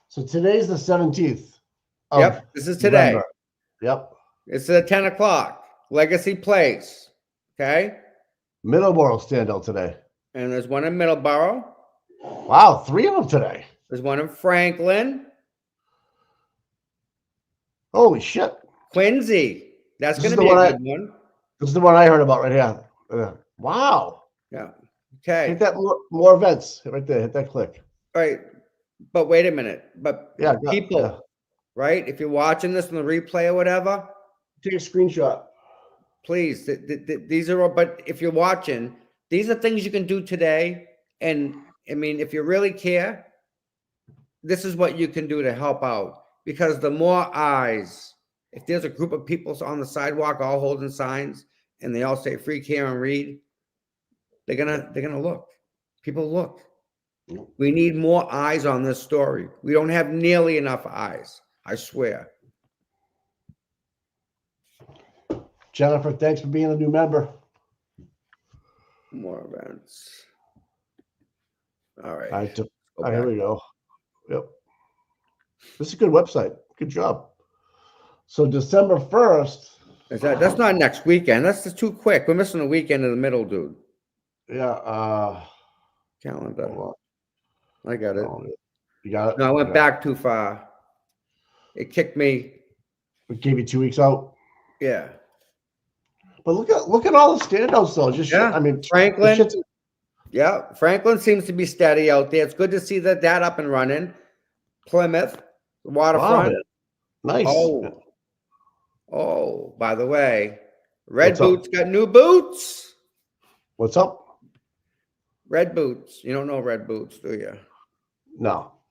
S1: So today's the 17th.
S2: Yep, this is today.
S1: November. Yep.
S2: It's at 10 o'clock. Legacy Place. Okay?
S1: Middleborough standout today.
S2: And there's one in Middleborough.
S1: Wow, 3 of them today.
S2: There's one in Franklin.
S1: Holy shit.
S2: Quincy. That's going to be a good one.
S1: This is the one I heard about right here. Wow.
S2: Yeah. Okay.
S1: Hit that more events right there. Hit that click.
S2: All right. But wait a minute. But people,
S1: yeah.
S2: Right? If you're watching this in the replay or whatever,
S1: take a screenshot.
S2: Please. These are all, but if you're watching, these are things you can do today. And I mean, if you really care, this is what you can do to help out. Because the more eyes, if there's a group of people on the sidewalk all holding signs and they all say free care and read, they're gonna look. People look. We need more eyes on this story. We don't have nearly enough eyes, I swear.
S1: Jennifer, thanks for being a new member.
S2: More events. All right.
S1: Here we go. Yep. This is a good website. Good job. So December 1st.
S2: That's not next weekend. That's just too quick. We're missing a weekend in the middle, dude.
S1: Yeah.
S2: Calendar. I got it.
S1: You got it?
S2: No, I went back too far. It kicked me.
S1: It gave you 2 weeks out?
S2: Yeah.
S1: But look at all the standouts though. I mean,
S2: Franklin. Yeah, Franklin seems to be steady out there. It's good to see that up and running. Plymouth, the waterfront.
S1: Wow, nice.
S2: Oh, by the way, Red Boots got new boots.
S1: What's up?
S2: Red Boots. You don't know Red Boots, do you?
S1: No. All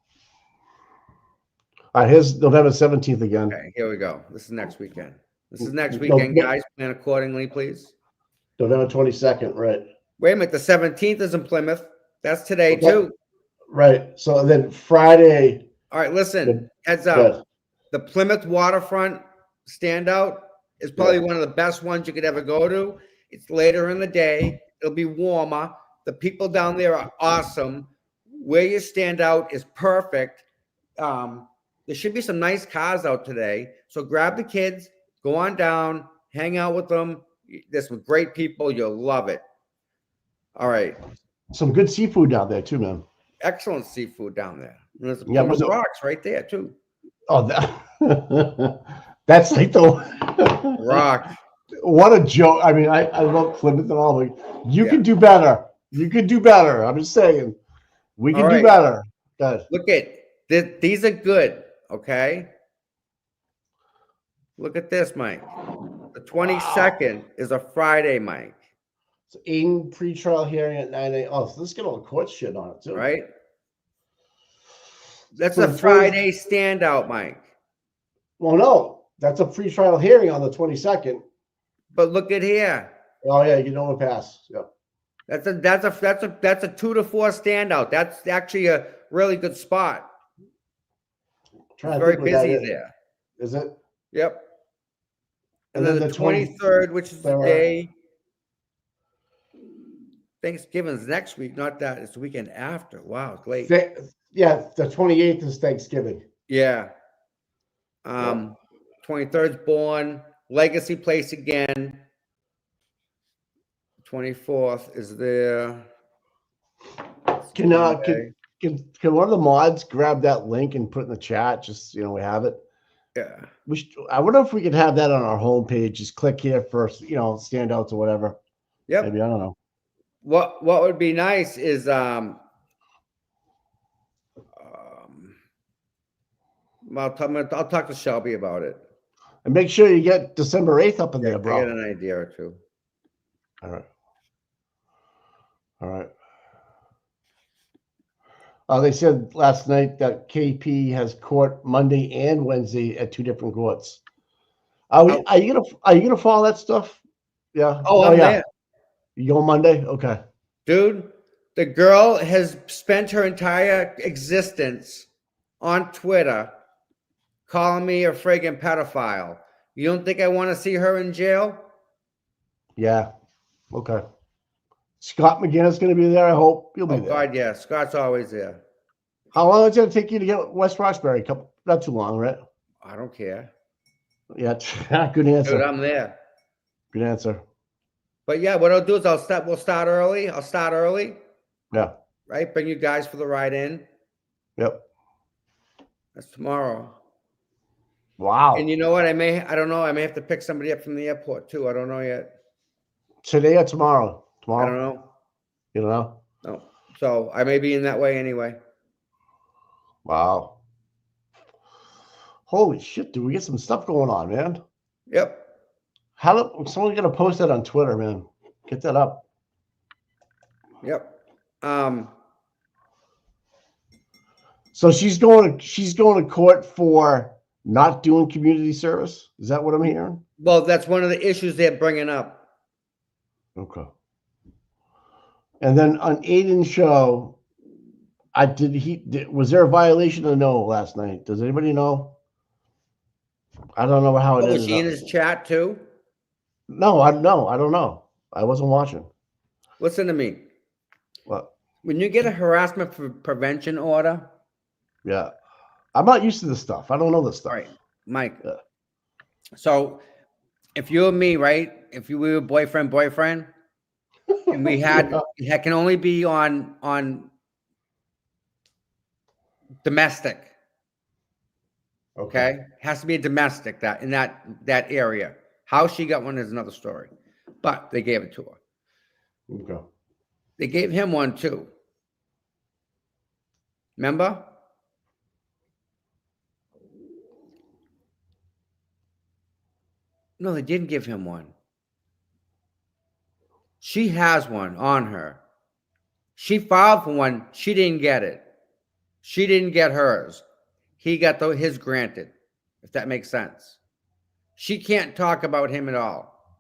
S1: right, here's November 17th again.
S2: Okay, here we go. This is next weekend. Guys. Plan accordingly, please.
S1: November 22nd, right.
S2: Wait a minute. The 17th is in Plymouth. That's today, too.
S1: Right. So then Friday.
S2: All right, listen. Heads up. The Plymouth waterfront standout is probably one of the best ones you could ever go to. It's later in the day. It'll be warmer. The people down there are awesome. Where you stand out is perfect. There should be some nice cars out today. So grab the kids, go on down, hang out with them. There's some great people. You'll love it. All right.
S1: Some good seafood down there too, man.
S2: Excellent seafood down there. And there's rocks right there too.
S1: Oh, that's like the
S2: rock.
S1: What a joke. I mean, I love Plymouth and all, but you can do better. You can do better. I'm just saying. We can do better. Good.
S2: Look at these are good. Okay. Look at this, Mike. The 22nd is a Friday, Mike.
S1: So Aiden pretrial hearing at 9 a.m. Oh, so let's get all the court shit on it too.
S2: Right. That's a Friday standout, Mike.
S1: Well, no, that's a pretrial hearing on the 22nd.
S2: But look at here.
S1: Oh yeah, you don't want to pass. Yep.
S2: That's a 2 to 4 standout. That's actually a really good spot. It's very busy there.
S1: Is it?
S2: Yep. And then the 23rd, which is the day. Thanksgiving's next week, not that. It's the weekend after. Wow, it's late.
S1: Yeah, the 28th is Thanksgiving.
S2: Yeah. 23rd's Born. Legacy Place again. 24th is there.
S1: Can one of the mods grab that link and put it in the chat? Just we have it.
S2: Yeah.
S1: I wonder if we could have that on our homepage. Just click here for standouts or whatever.
S2: Yep.
S1: Maybe, I don't know.
S2: What would be nice is I'll talk to Shelby about it.
S1: And make sure you get December 8th up in there, bro.
S2: I get an idea or two.
S1: All right. They said last night that KP has court Monday and Wednesday at 2 different courts. Are you gonna follow that stuff? Yeah.
S2: I'm there.
S1: You go Monday? Okay.
S2: Dude, The girl has spent her entire existence on Twitter calling me a friggin' pedophile. You don't think I want to see her in jail?
S1: Yeah. Okay. Scott McGinnis going to be there. I hope you'll be there.
S2: Oh God, yeah. Scott's always there.
S1: How long is it going to take you to get West Roxbury? Not too long, right?
S2: I don't care.
S1: Yeah. Good answer.
S2: Dude, I'm there.
S1: Good answer.
S2: But yeah, what I'll do is we'll start early. I'll start early.
S1: Yeah.
S2: Right? Bring you guys for the ride in.
S1: Yep.
S2: That's tomorrow.
S1: Wow.
S2: And you know what? I don't know. I may have to pick somebody up from the airport too. I don't know yet.
S1: Today or tomorrow? Tomorrow?
S2: I don't know.
S1: You don't know?
S2: No. So I may be in that way anyway.
S1: Wow. Holy shit, dude. We get some stuff going on, man.
S2: Yep.
S1: Someone's gonna post that on Twitter, man. Get that up.
S2: Yep.
S1: So she's going to court for not doing community service. Is that what I'm hearing?
S2: Well, that's one of the issues they're bringing up.
S1: Okay. And then on Aiden's show, was there a violation or no last night? Does anybody know? I don't know how it is.
S2: Was she in his chat too?
S1: No, I don't know. I wasn't watching.
S2: Listen to me.
S1: What?
S2: When you get a harassment prevention order.
S1: Yeah. I'm not used to this stuff. I don't know this stuff.
S2: Right, Mike.
S1: Yeah.
S2: So if you and me, right? If we were boyfriend, and we had it can only be on domestic. Okay. Has to be a domestic in that area. How she got one is another story. But they gave it to her.
S1: Okay.
S2: They gave him one too. Remember? No, they didn't give him one. She has one on her. She filed for one. She didn't get it. She didn't get hers. He got his granted, if that makes sense. She can't talk about him at all.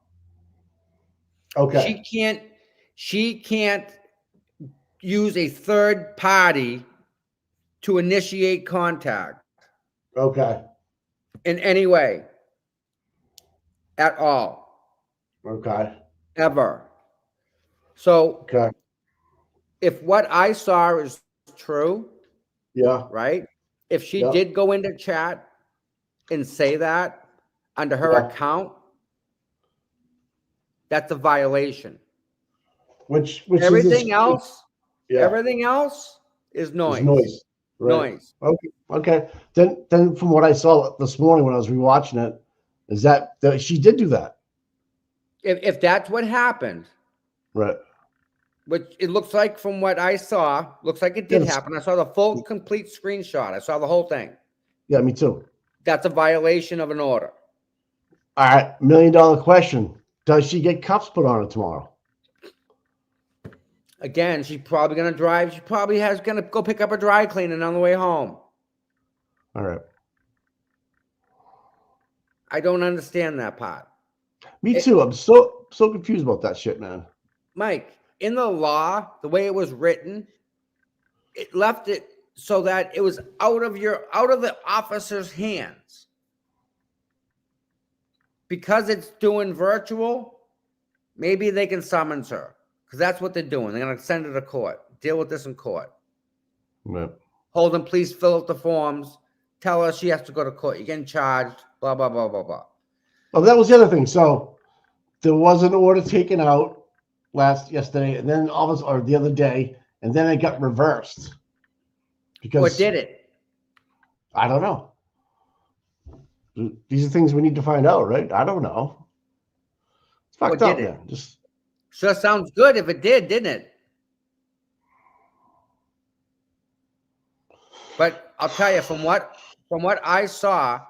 S1: Okay.
S2: She can't use a third party to initiate contact.
S1: Okay.
S2: In any way. At all.
S1: Okay.
S2: Ever. So,
S1: okay.
S2: If what I saw is true,
S1: yeah,
S2: right? If she did go into chat and say that under her account, that's a violation.
S1: Which
S2: everything else, everything else is noise.
S1: Noise. Right.
S2: Noise.
S1: Okay. Then from what I saw this morning when I was rewatching it, is that she did do that.
S2: If that's what happened,
S1: right?
S2: Which it looks like from what I saw, looks like it did happen. I saw the full, complete screenshot. I saw the whole thing.
S1: Yeah, me too.
S2: That's a violation of an order.
S1: All right, $1 million question: does she get cuffs put on her tomorrow?
S2: Again, she's probably going to drive. She probably going to go pick up a dry cleaning on the way home.
S1: All right.
S2: I don't understand that part.
S1: Me too. I'm so confused about that shit, man.
S2: Mike, in the law, the way it was written, it left it so that it was out of the officer's hands. Because it's doing virtual, maybe they can summons her. Because that's what they're doing. They're going to send her to court. Deal with this in court.
S1: Right.
S2: Hold them, please fill out the forms. Tell her she has to go to court. You're getting charged. Blah, blah, blah, blah, blah.
S1: Oh, that was the other thing. So there was an order taken out yesterday, and then the other day, and then it got reversed. Because
S2: what did it?
S1: I don't know. These are things we need to find out, right? I don't know. It's fucked up, man. Just
S2: sure sounds good if it did, didn't it? But I'll tell you, from what I saw,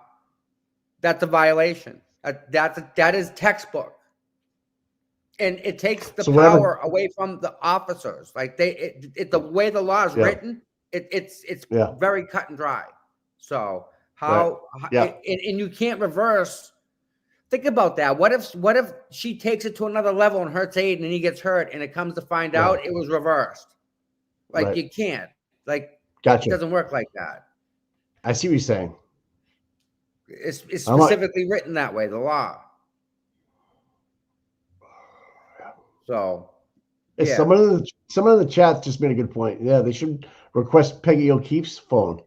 S2: that's a violation. That is textbook. And it takes the power away from the officers. Like the way the law is written, it's very cut and dry. So and you can't reverse. Think about that. What if she takes it to another level and hurts Aiden and he gets hurt and it comes to find out it was reversed? Like you can't. Like
S1: gotcha.
S2: It doesn't work like that.
S1: I see what you're saying.
S2: It's specifically written that way, the law. So yeah.
S1: Someone in the chat just made a good point. Yeah, they should request Peggy O'Keefe's phone.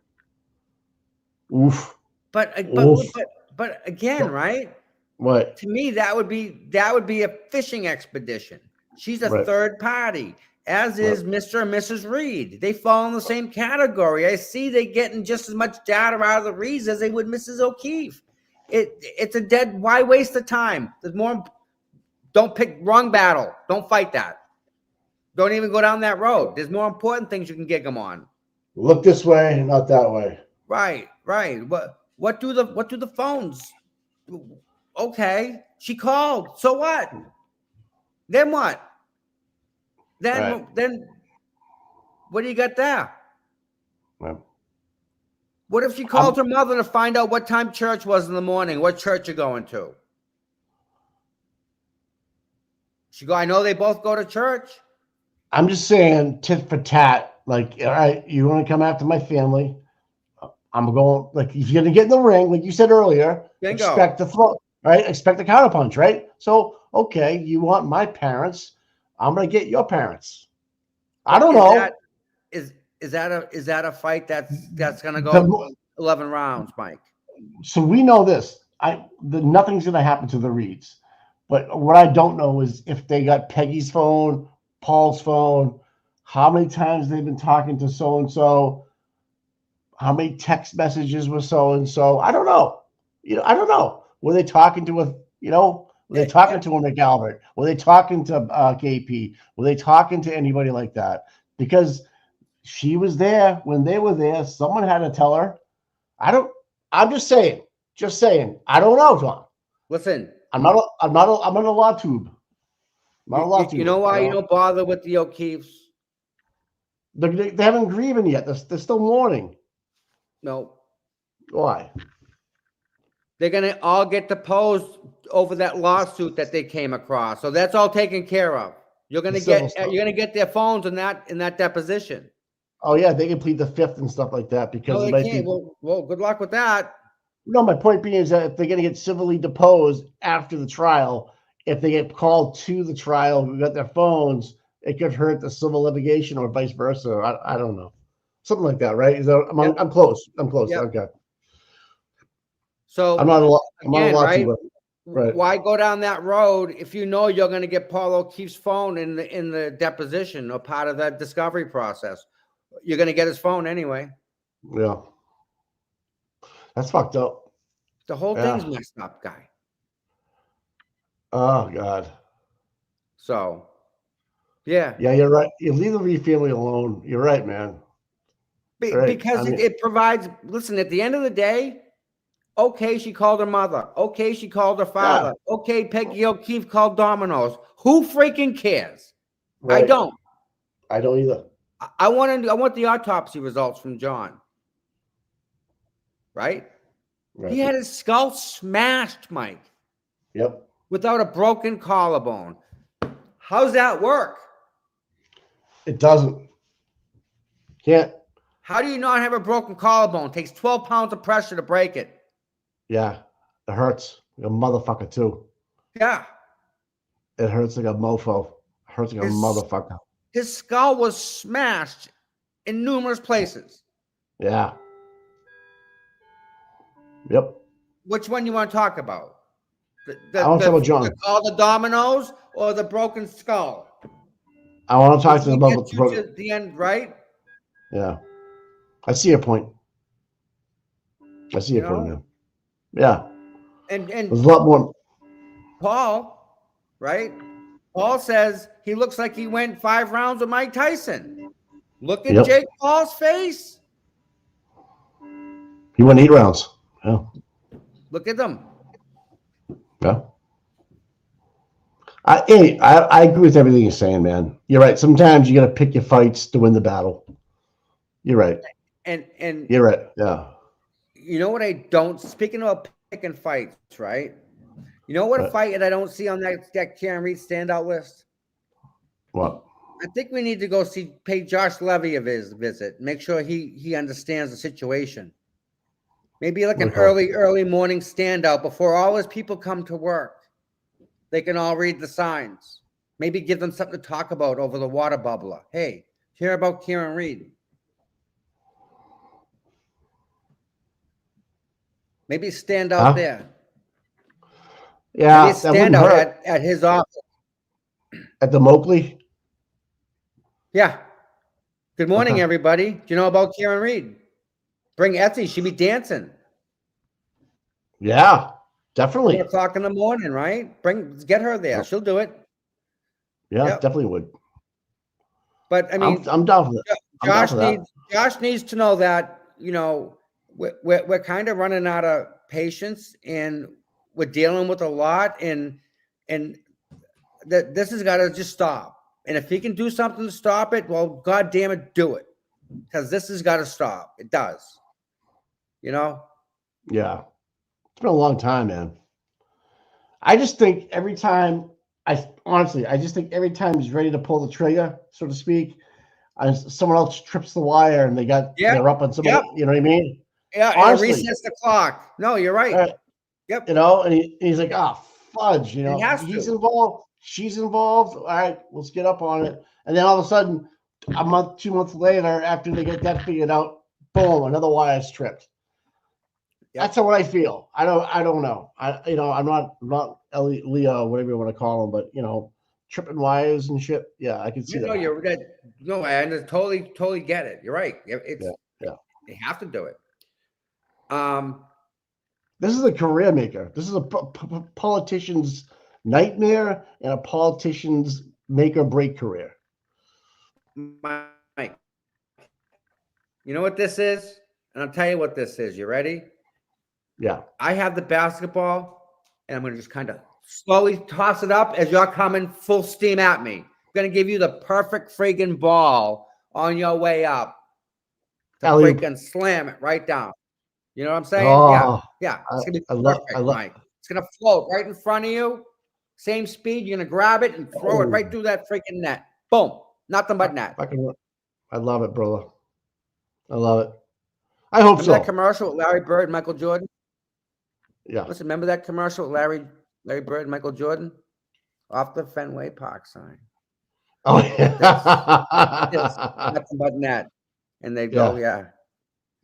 S1: Oof.
S2: But again, right?
S1: What?
S2: To me, that would be a fishing expedition. She's a third party, as is Mr. and Mrs. Reed. They fall in the same category. I see they getting just as much data out of the Reeds as they would Mrs. O'Keefe. It's a dead. Why waste the time? There's more. Don't pick wrong battle. Don't fight that. Don't even go down that road. There's more important things you can gig them on.
S1: Look this way, not that way.
S2: Right. What do the phones? Okay, she called. So what? Then what? Then what do you got there?
S1: Right.
S2: What if she called her mother to find out what time church was in the morning? What church you're going to? She go, I know they both go to church.
S1: I'm just saying, tit for tat. Like, all right, you want to come after my family? I'm going. Like, if you're gonna get in the ring, like you said earlier, expect the throw. Right? Expect the counterpunch. Right? So, okay, you want my parents? I'm gonna get your parents. I don't know.
S2: Is that a fight that's gonna go 11 rounds, Mike?
S1: So we know this. Nothing's gonna happen to the Reeds. But what I don't know is if they got Peggy's phone, Paul's phone, how many times they've been talking to so and so, how many text messages with so and so. I don't know. I don't know. Were they talking to Were they talking to a McAlbert? Were they talking to KP? Were they talking to anybody like that? Because she was there when they were there. Someone had to tell her. I'm just saying. I don't know, Tom.
S2: Listen.
S1: I'm on a law tube.
S2: You know why you don't bother with the O'Keefes?
S1: They haven't grieving yet. They're still mourning.
S2: No.
S1: Why?
S2: They're gonna all get deposed over that lawsuit that they came across. So that's all taken care of. You're gonna get their phones in that deposition.
S1: Oh yeah, they can plead the fifth and stuff like that because
S2: no, they can't. Well, good luck with that.
S1: No, my point being is that if they're going to get civilly deposed after the trial, if they get called to the trial, who got their phones, it could hurt the civil litigation or vice versa. I don't know. Something like that, right? I'm close. Yep. Okay.
S2: So
S1: I'm not a lot right?
S2: Why go down that road if you know you're going to get Paul O'Keefe's phone in the deposition or part of that discovery process? You're going to get his phone anyway.
S1: Yeah. That's fucked up.
S2: The whole thing's messed up, guy.
S1: Oh God.
S2: So, yeah.
S1: Yeah, you're right. You leave the Reed family alone. You're right, man.
S2: Because it provides. Listen, at the end of the day, okay, she called her mother. Okay, she called her father. Yeah. Okay, Peggy O'Keefe called Domino's. Who freaking cares? Right. I don't.
S1: I don't either.
S2: I want the autopsy results from John. Right? He had his skull smashed, Mike.
S1: Yep.
S2: Without a broken collarbone. How's that work?
S1: It doesn't. Can't.
S2: How do you not have a broken collarbone? It takes 12 pounds of pressure to break it.
S1: Yeah. It hurts. Like a motherfucker, too.
S2: Yeah.
S1: It hurts like a mofo. It hurts like a motherfucker.
S2: His skull was smashed in numerous places.
S1: Yeah. Yep.
S2: Which one you want to talk about?
S1: I want to talk about John.
S2: All the dominoes or the broken skull?
S1: I want to talk to about
S2: the end, right?
S1: Yeah. I see your point. I see your point now. Yeah.
S2: And
S1: there's a lot more.
S2: Paul, right? Paul says he looks like he went 5 rounds with Mike Tyson. Look at Jake Paul's face.
S1: He went 8 rounds. Yeah.
S2: Look at them.
S1: Yeah. I agree with everything you're saying, man. You're right. Sometimes you got to pick your fights to win the battle. You're right.
S2: And
S1: you're right. Yeah.
S2: You know what I don't, speaking of picking fights, right? You know what a fight that I don't see on that Karen Reed standout list?
S1: What?
S2: I think we need to go pay Josh Levy a visit. Make sure he understands the situation. Maybe like an early morning standout before all his people come to work. They can all read the signs. Maybe give them something to talk about over the water bubbler. Hey, hear about Kieran Reed. Maybe stand out there.
S1: Yeah,
S2: maybe stand out at his office.
S1: At the Moakley?
S2: Yeah. Good morning, everybody. Do you know about Kieran Reed? Bring Etsy. She'll be dancing.
S1: Yeah, definitely.
S2: 4 o'clock in the morning, right? Get her there. She'll do it.
S1: Yeah, definitely would.
S2: But I mean,
S1: I'm down for that.
S2: Josh needs to know that, you know, we're kind of running out of patience, and we're dealing with a lot, and that this has got to just stop. And if he can do something to stop it, well, God damn it, do it, because this has got to stop. It does. You know?
S1: Yeah, it's been a long time, man. I just think every time he's ready to pull the trigger, so to speak, someone else trips the wire and they're up on somebody. You know what I mean?
S2: Yeah, honestly, and it resets the clock. No, you're right. Yep.
S1: You know, and he's like, fudge. You know, he's involved. She's involved. All right, let's get up on it. And then all of a sudden, a month, 2 months later, after they get that figured out, boom, another wire's tripped. Yep. That's what I feel. I don't know. I'm not Leo, whatever you want to call him, but you know, tripping wires and shit. Yeah, I can see that.
S2: I totally get it. You're right. They have to do it.
S1: This is a career maker. This is a politician's nightmare and a politician's make or break career.
S2: Mike, you know what this is? And I'll tell you what this is. You ready?
S1: Yeah.
S2: I have the basketball, and I'm going to just kind of slowly toss it up as you're coming full steam at me. I'm going to give you the perfect friggin' ball on your way up. To freaking slam it right down. You know what I'm saying?
S1: Oh,
S2: yeah. It's going to be perfect, Mike. It's going to float right in front of you. Same speed. You're going to grab it and throw it right through that freaking net. Boom. Nothing but net.
S1: I love it, brother. I love it. I hope
S2: remember that commercial with Larry Bird and Michael Jordan?
S1: Yeah.
S2: Listen, remember that commercial with Larry Bird and Michael Jordan? Off the Fenway Park sign.
S1: Oh, yeah.
S2: This. Nothing but net. And they go,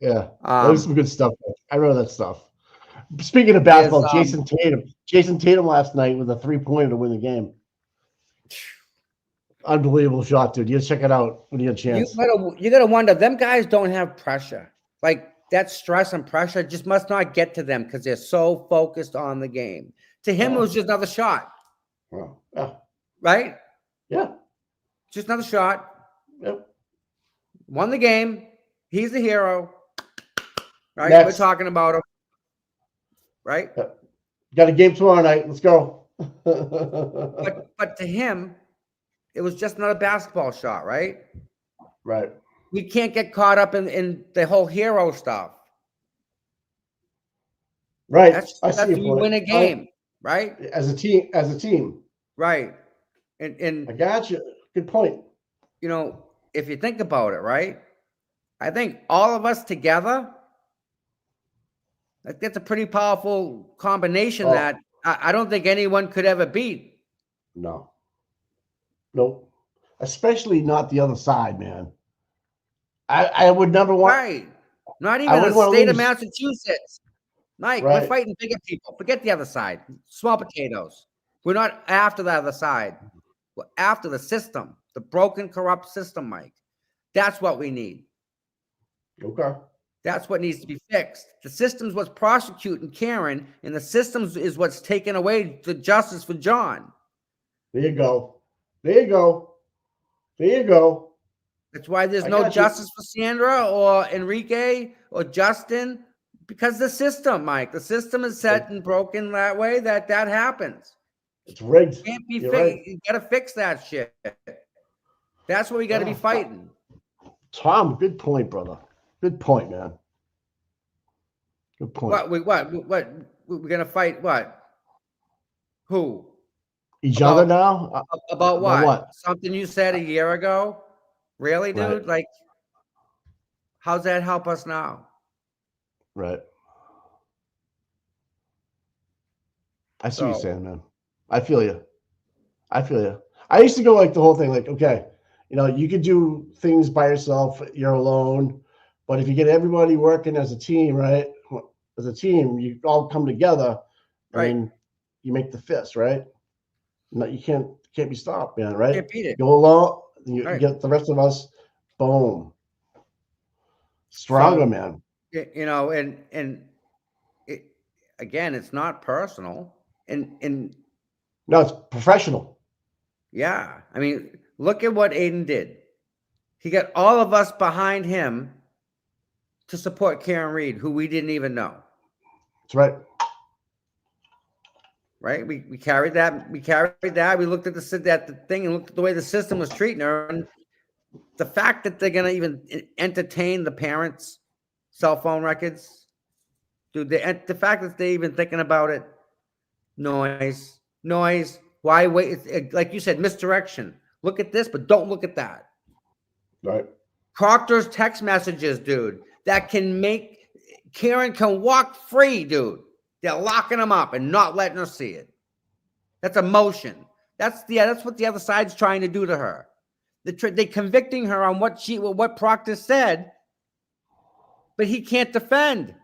S1: Yeah. That was some good stuff. I remember that stuff. Speaking of basketball, Jason Tatum last night with a 3-pointer to win the game. Unbelievable shot, dude. You gotta check it out when you get a chance.
S2: You gotta wonder, them guys don't have pressure. Like that stress and pressure just must not get to them because they're so focused on the game. To him, it was just another shot.
S1: Yeah.
S2: Right?
S1: Yeah.
S2: Just another shot.
S1: Yep.
S2: Won the game. He's the hero. Right?
S1: Next.
S2: We're talking about him. Right?
S1: Yep. Got a game tomorrow night. Let's go.
S2: but to him, it was just another basketball shot, right?
S1: Right.
S2: We can't get caught up in the whole hero stuff.
S1: Right.
S2: That's you win a game, right?
S1: As a team.
S2: Right. And
S1: I got you. Good point.
S2: You know, if you think about it, right? I think all of us together, that's a pretty powerful combination that I don't think anyone could ever beat.
S1: No. Nope. Especially not the other side, man. I would never want.
S2: Right. Not even the state of Massachusetts. Mike, we're fighting bigger people. Forget the other side. Small potatoes. We're not after the other side. We're after the system, the broken, corrupt system, Mike. That's what we need.
S1: Okay.
S2: That's what needs to be fixed. The system's what's prosecuting Karen, and the system is what's taking away the justice for John.
S1: There you go. There you go. There you go.
S2: That's why there's no justice for Sandra or Enrique or Justin, because the system, Mike, the system is set and broken that way that happens.
S1: It's rigged.
S2: It can't be fixed. Right. You got to fix that shit. That's what we got to be fighting.
S1: Tom, good point, brother. Good point, man. Good point.
S2: What? We're gonna fight what? Who?
S1: each other now?
S2: About what? Something you said a year ago? Really, dude?
S1: Right.
S2: Like, how's that help us now?
S1: Right. I see what you're saying, man. I feel you. I used to go like the whole thing, like, okay, you could do things by yourself, you're alone, but if you get everybody working as a team, right? As a team, you all come together, and you make the fist, right? No, you can't be stopped, man, right?
S2: Can't beat it.
S1: Go along, you get the rest of us, boom. Stronger, man.
S2: And again, it's not personal. And
S1: no, it's professional.
S2: Yeah. I mean, look at what Aiden did. He got all of us behind him to support Karen Reed, who we didn't even know.
S1: That's right.
S2: Right? We carried that. We looked at the thing and looked at the way the system was treating her. And the fact that they're going to even entertain the parents' cell phone records, dude, the fact that they're even thinking about it, noise. Why wait? Like you said, misdirection. Look at this, but don't look at that.
S1: Right.
S2: Proctor's text messages, dude, that can make Karen can walk free, dude. They're locking them up and not letting her see it. That's emotion. That's what the other side's trying to do to her. They're convicting her on what Proctor said, but he can't defend.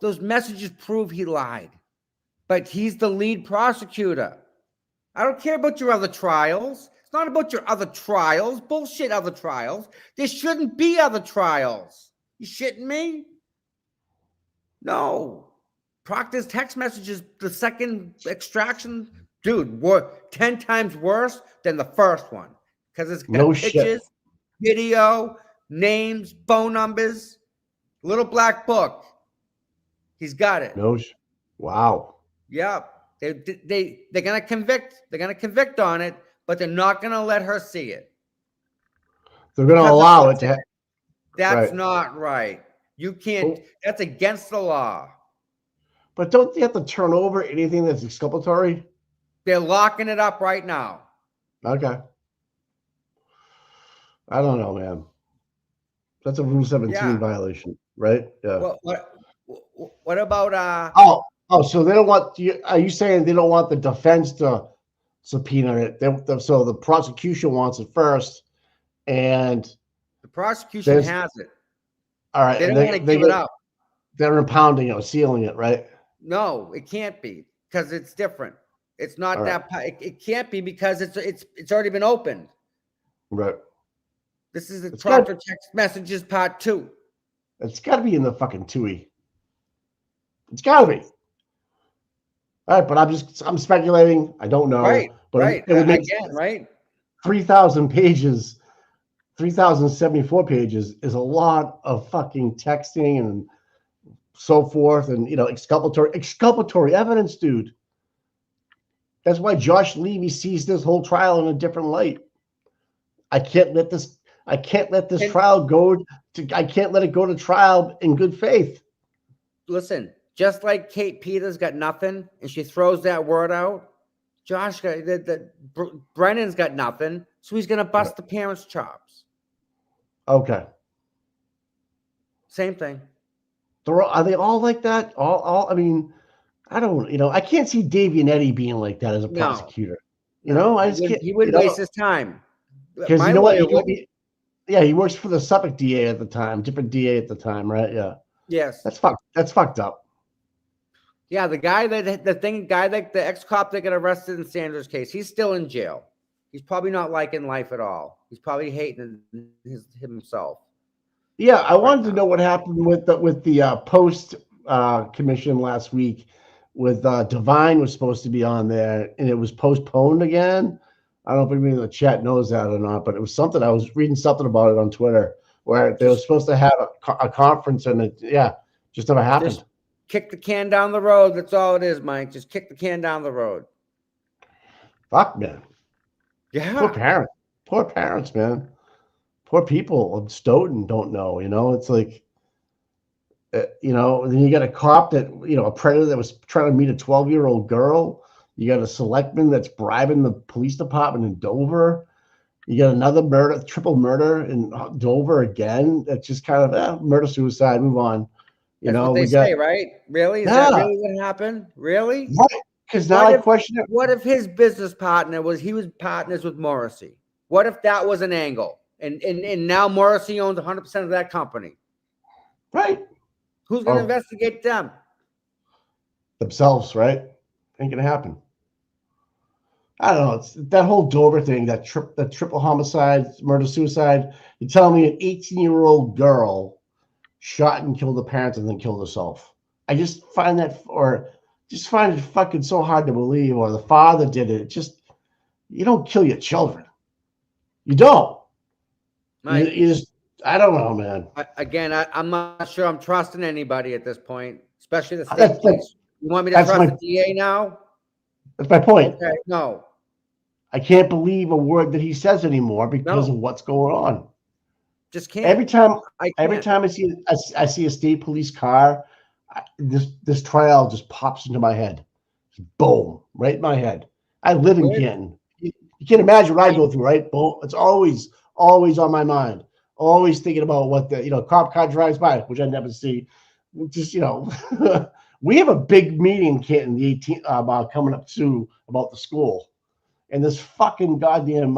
S2: Those messages prove he lied. But he's the lead prosecutor. I don't care about your other trials. It's not about your other trials. Bullshit other trials. There shouldn't be other trials. You shitting me? No. Proctor's text messages, the second extraction, dude, were 10 times worse than the first one. Because it's got pictures, video, names, phone numbers, little black book. He's got it.
S1: Wow.
S2: Yeah, they're gonna convict. They're gonna convict on it, but they're not gonna let her see it.
S1: They're gonna allow it to.
S2: That's not right. You can't. That's against the law.
S1: But don't they have to turn over anything that's exculpatory?
S2: They're locking it up right now.
S1: Okay. I don't know, man. That's a Rule 17 violation, right? Yeah.
S2: What about
S1: Oh, so they don't want you? Are you saying they don't want the defense to subpoena it? So the prosecution wants it first, and
S2: the prosecution has it.
S1: All right,
S2: they don't want to give it up.
S1: They're impounding it or sealing it, right?
S2: No, it can't be because it's different. It's not that. It can't be because it's already been opened.
S1: Right.
S2: This is the Proctor text messages part 2.
S1: It's got to be in the fucking TUI. It's got to be. All right, but I'm speculating. I don't know.
S2: Right.
S1: But it would make 3,000 pages, 3,074 pages is a lot of fucking texting and so forth, and exculpatory evidence, dude. That's why Josh Levy sees this whole trial in a different light. I can't let this trial go to. I can't let it go to trial in good faith.
S2: Listen, just like Kate Peters got nothing, and she throws that word out. Brennan's got nothing, so he's gonna bust the parents' chops.
S1: Okay.
S2: Same thing.
S1: Are they all like that? All. I mean, I don't. I can't see Davey and Eddie being like that as a prosecutor. I just can't.
S2: He wouldn't waste his time.
S1: Because you know what? He works for the Suffolk DA at the time, different DA at the time, right? Yeah.
S2: Yes.
S1: That's fucked up.
S2: Yeah, the ex-cop that got arrested in Sanders' case, he's still in jail. He's probably not liking life at all. He's probably hating himself.
S1: Yeah, I wanted to know what happened with the post commission last week. With Divine was supposed to be on there, and it was postponed again. I don't know if anybody in the chat knows that or not, but it was something. I was reading something about it on Twitter where they were supposed to have a conference, and it just never happened.
S2: Just kick the can down the road. That's all it is, Mike. Just kick the can down the road.
S1: Fuck, man.
S2: Yeah.
S1: Poor parents, man. Poor people of Stoughton don't know. It's like, then you got a cop that a predator that was trying to meet a 12-year-old girl. You got a selectman that's bribing the police department in Dover. You got another murder, triple murder in Dover again. That's just kind of murder, suicide, move on.
S2: That's what they say, right? Really? Is that really what happened? Really?
S1: Right. Because now I question it.
S2: What if his business partner was partners with Morrissey? What if that was an angle? And now Morrissey owns 100% of that company.
S1: Right.
S2: Who's going to investigate them?
S1: Themselves, right? Ain't gonna happen. I don't know. It's that whole Dover thing, that triple homicide, murder, suicide. You tell me an 18-year-old girl shot and killed her parents and then killed herself. I just find it fucking so hard to believe. Or the father did it. You don't kill your children. You don't. You just, I don't know, man.
S2: Again, I'm not sure I'm trusting anybody at this point, especially the state police. You want me to trust the DA now?
S1: That's my point.
S2: Okay, no.
S1: I can't believe a word that he says anymore because of what's going on.
S2: Just can't.
S1: Every time I see a state police car, this trial just pops into my head. Boom, right in my head. I live in Canton. You can't imagine what I go through, right? Boom. It's always on my mind. Always thinking about what the cop car drives by, which I never see. Just we have a big meeting in Canton, the 18th, about coming up soon about the school, and this fucking goddamn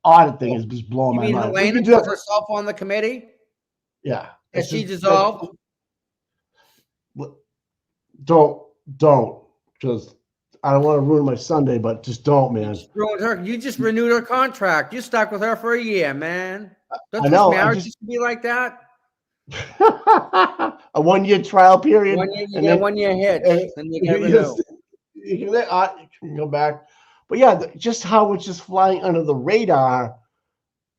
S1: audit thing is just blowing my mind.
S2: Helena put herself on the committee?
S1: Yeah.
S2: Is she dissolved?
S1: Don't, because I don't want to ruin my Sunday, but just don't, man.
S2: You just renewed her contract. You stuck with her for a year, man.
S1: I know.
S2: Marriage used to be like that.
S1: A 1-year trial period.
S2: 1 year hitch. Then you get renewed.
S1: You can go back. But yeah, just how it's just flying under the radar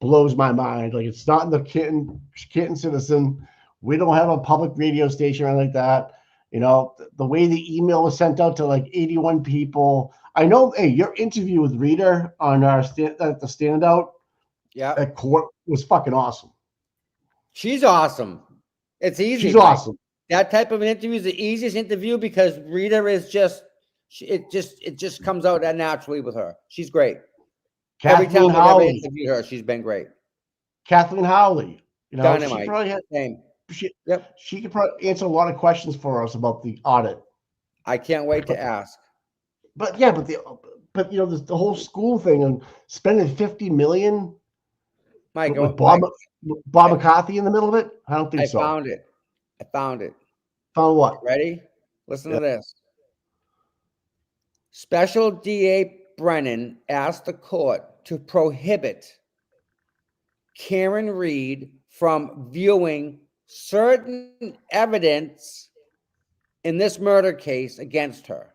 S1: blows my mind. Like, it's not in the Canton Citizen. We don't have a public radio station or anything like that. The way the email was sent out to like 81 people. I know, hey, your interview with Rita on our at the Standout at court was fucking awesome.
S2: She's awesome. It's easy.
S1: She's awesome.
S2: That type of an interview is the easiest interview because Rita is it just comes out that naturally with her. She's great. Every time I've ever interviewed her, she's been great.
S1: Kathleen Howley.
S2: Dynamite.
S1: She probably had
S2: same.
S1: She could probably answer a lot of questions for us about the audit.
S2: I can't wait to ask.
S1: But the whole school thing and spending $50 million.
S2: Mike,
S1: with Bob McCarthy in the middle of it? I don't think so.
S2: I found it.
S1: Found what?
S2: Ready? Listen to this. Special DA Brennan asked the court to prohibit Karen Reed from viewing certain evidence in this murder case against her.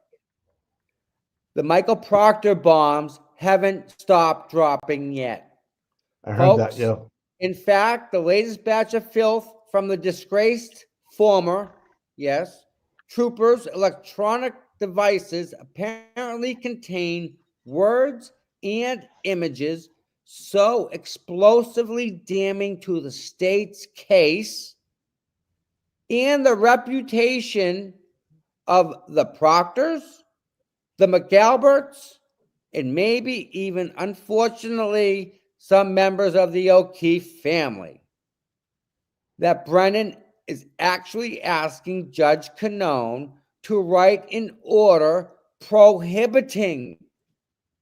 S2: The Michael Proctor bombs haven't stopped dropping yet.
S1: I heard that, yeah.
S2: In fact, the latest batch of filth from the disgraced former, troopers' electronic devices apparently contain words and images so explosively damning to the state's case and the reputation of the Proctors, the McAlberts, and maybe even, unfortunately, some members of the O'Keefe family, that Brennan is actually asking Judge Canone to write an order prohibiting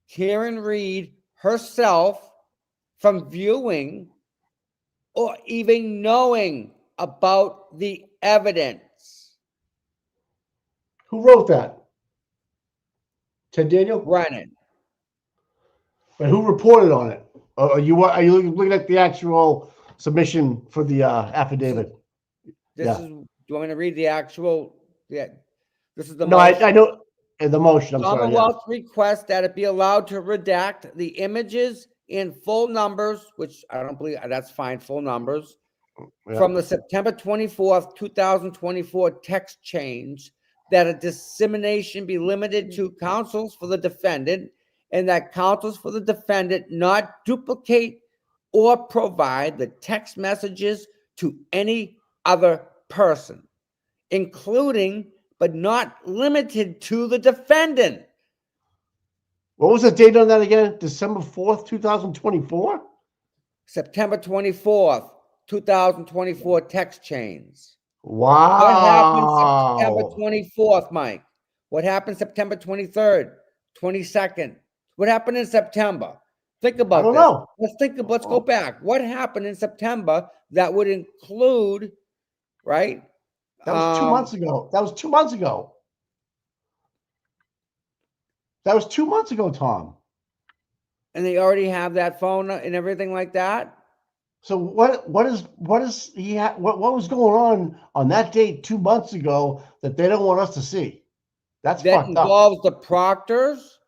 S2: Karen Reed herself from viewing or even knowing about the evidence.
S1: Who wrote that? Ted Daniel?
S2: Brennan.
S1: But who reported on it? Are you looking at the actual submission for the affidavit?
S2: Do you want me to read the actual? Yeah. This is the
S1: motion. I know the motion. I'm sorry.
S2: Commonwealth requests that it be allowed to redact the images in full numbers, which I don't believe that's fine. Full numbers from the September 24th, 2024 text change, that a dissemination be limited to counsels for the defendant, and that counsels for the defendant not duplicate or provide the text messages to any other person, including but not limited to the defendant.
S1: What was the date on that again? December 4th, 2024?
S2: September 24th, 2024 text chains.
S1: Wow.
S2: What happened September 24th, Mike? What happened September 23rd, 22nd? What happened in September? Think about this.
S1: Know.
S2: Let's go back. What happened in September that would include, right?
S1: That was 2 months ago. That was 2 months ago. That was 2 months ago, Tom.
S2: And they already have that phone and everything like that?
S1: So what was going on that date 2 months ago that they don't want us to see? That
S2: involves the Proctors,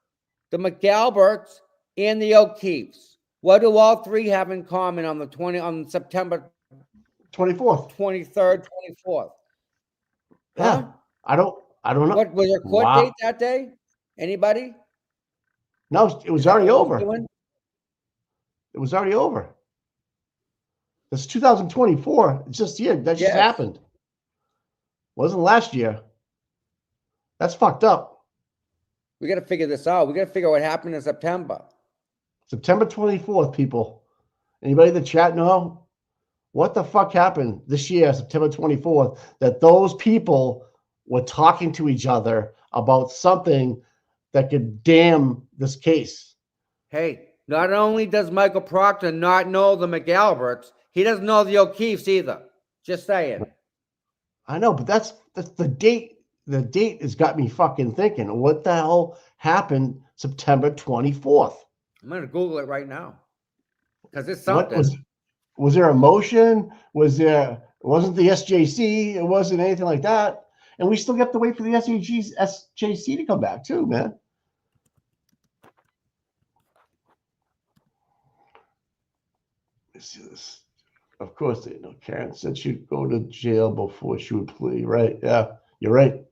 S2: the McAlberts, and the O'Keefes. What do all three have in common on September
S1: 24th,
S2: 23rd, 24th?
S1: Huh? Yeah, I don't know.
S2: What was your court date that day? Anybody?
S1: No, it was already over. It was already over. It's 2024. It's just here. That just happened. Wasn't last year. That's fucked up.
S2: We got to figure this out. We got to figure out what happened in September.
S1: September 24th, people. Anybody in the chat know what the fuck happened this year, September 24th, that those people were talking to each other about something that could damn this case?
S2: Hey, not only does Michael Proctor not know the McAlberts, he doesn't know the O'Keefes either. Just saying.
S1: I know, but that's the date. The date has got me fucking thinking. What the hell happened September 24th?
S2: I'm going to Google it right now. Because it's something.
S1: Was there a motion? It wasn't the SJC. It wasn't anything like that. And we still have to wait for the SJC to come back too, man. Let's see this. Of course they know. Karen said she'd go to jail before she would plea. Right? Yeah, you're right.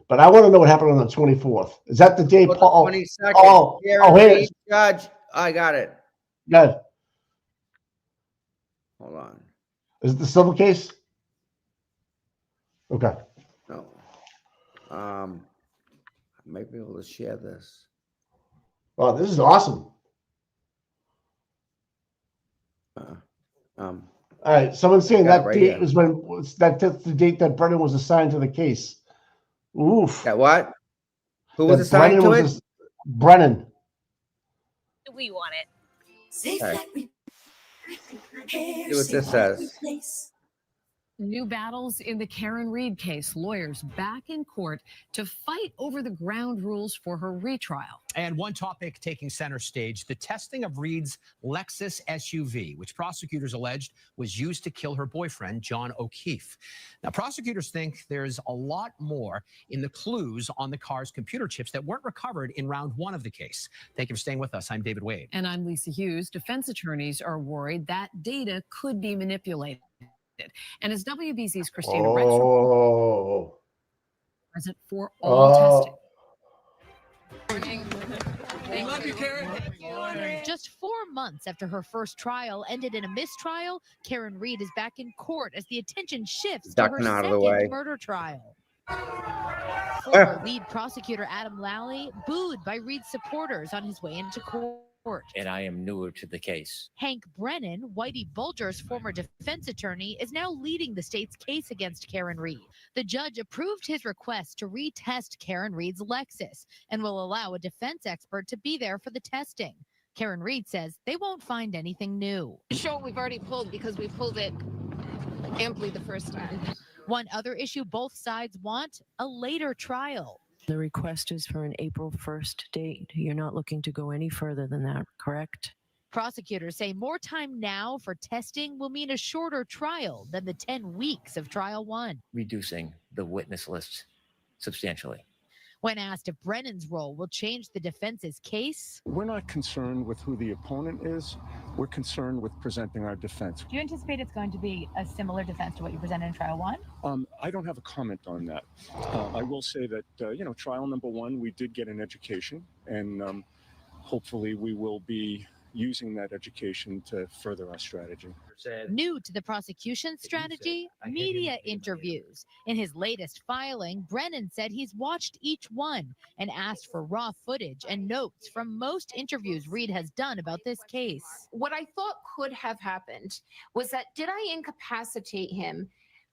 S1: But I want to know what happened on the 24th. Is that the day Paul?
S2: 22nd.
S1: Oh, hey,
S2: Judge. I got it.
S1: Good.
S2: Hold on.
S1: Is it the civil case? Okay.
S2: No. I might be able to share this.
S1: Wow, this is awesome. All right. Someone's saying that date was that's the date that Brennan was assigned to the case. Oof.
S2: That what? Who was assigned to it?
S1: Brennan.
S3: We want it.
S2: See what this says.
S4: New battles in the Karen Reed case. Lawyers back in court to fight over the ground rules for her retrial.
S5: And one topic taking center stage, the testing of Reed's Lexus SUV, which prosecutors alleged was used to kill her boyfriend, John O'Keefe. Now, prosecutors think there's a lot more in the clues on the car's computer chips that weren't recovered in round one of the case. Thank you for staying with us. I'm David Wade.
S4: And I'm Lisa Hughes. Defense attorneys are worried that data could be manipulated. And as WBZ's Christina Retrial present for all testing.
S6: We love you, Karen.
S3: Just 4 months after her first trial ended in a mistrial, Karen Reed is back in court as the attention shifts to her second murder trial. Former lead prosecutor Adam Lally booed by Reed's supporters on his way into court.
S7: And I am newer to the case.
S3: Hank Brennan, Whitey Bulger's former defense attorney, is now leading the state's case against Karen Reed. The judge approved his request to retest Karen Reed's Lexus and will allow a defense expert to be there for the testing. Karen Reed says they won't find anything new.
S8: Sure, we've already pulled because we pulled it amply the first time.
S3: One other issue both sides want, a later trial.
S9: The request is for an April 1st date. You're not looking to go any further than that, correct?
S3: Prosecutors say more time now for testing will mean a shorter trial than the 10 weeks of trial one.
S7: Reducing the witness list substantially.
S3: When asked if Brennan's role will change the defense's case,
S10: we're not concerned with who the opponent is. We're concerned with presenting our defense.
S11: Do you anticipate it's going to be a similar defense to what you presented in trial one?
S10: I don't have a comment on that. I will say that, trial number one, we did get an education, and hopefully we will be using that education to further our strategy.
S3: New to the prosecution's strategy, media interviews. In his latest filing, Brennan said he's watched each one and asked for raw footage and notes from most interviews Reed has done about this case.
S8: What I thought could have happened was that, did I incapacitate him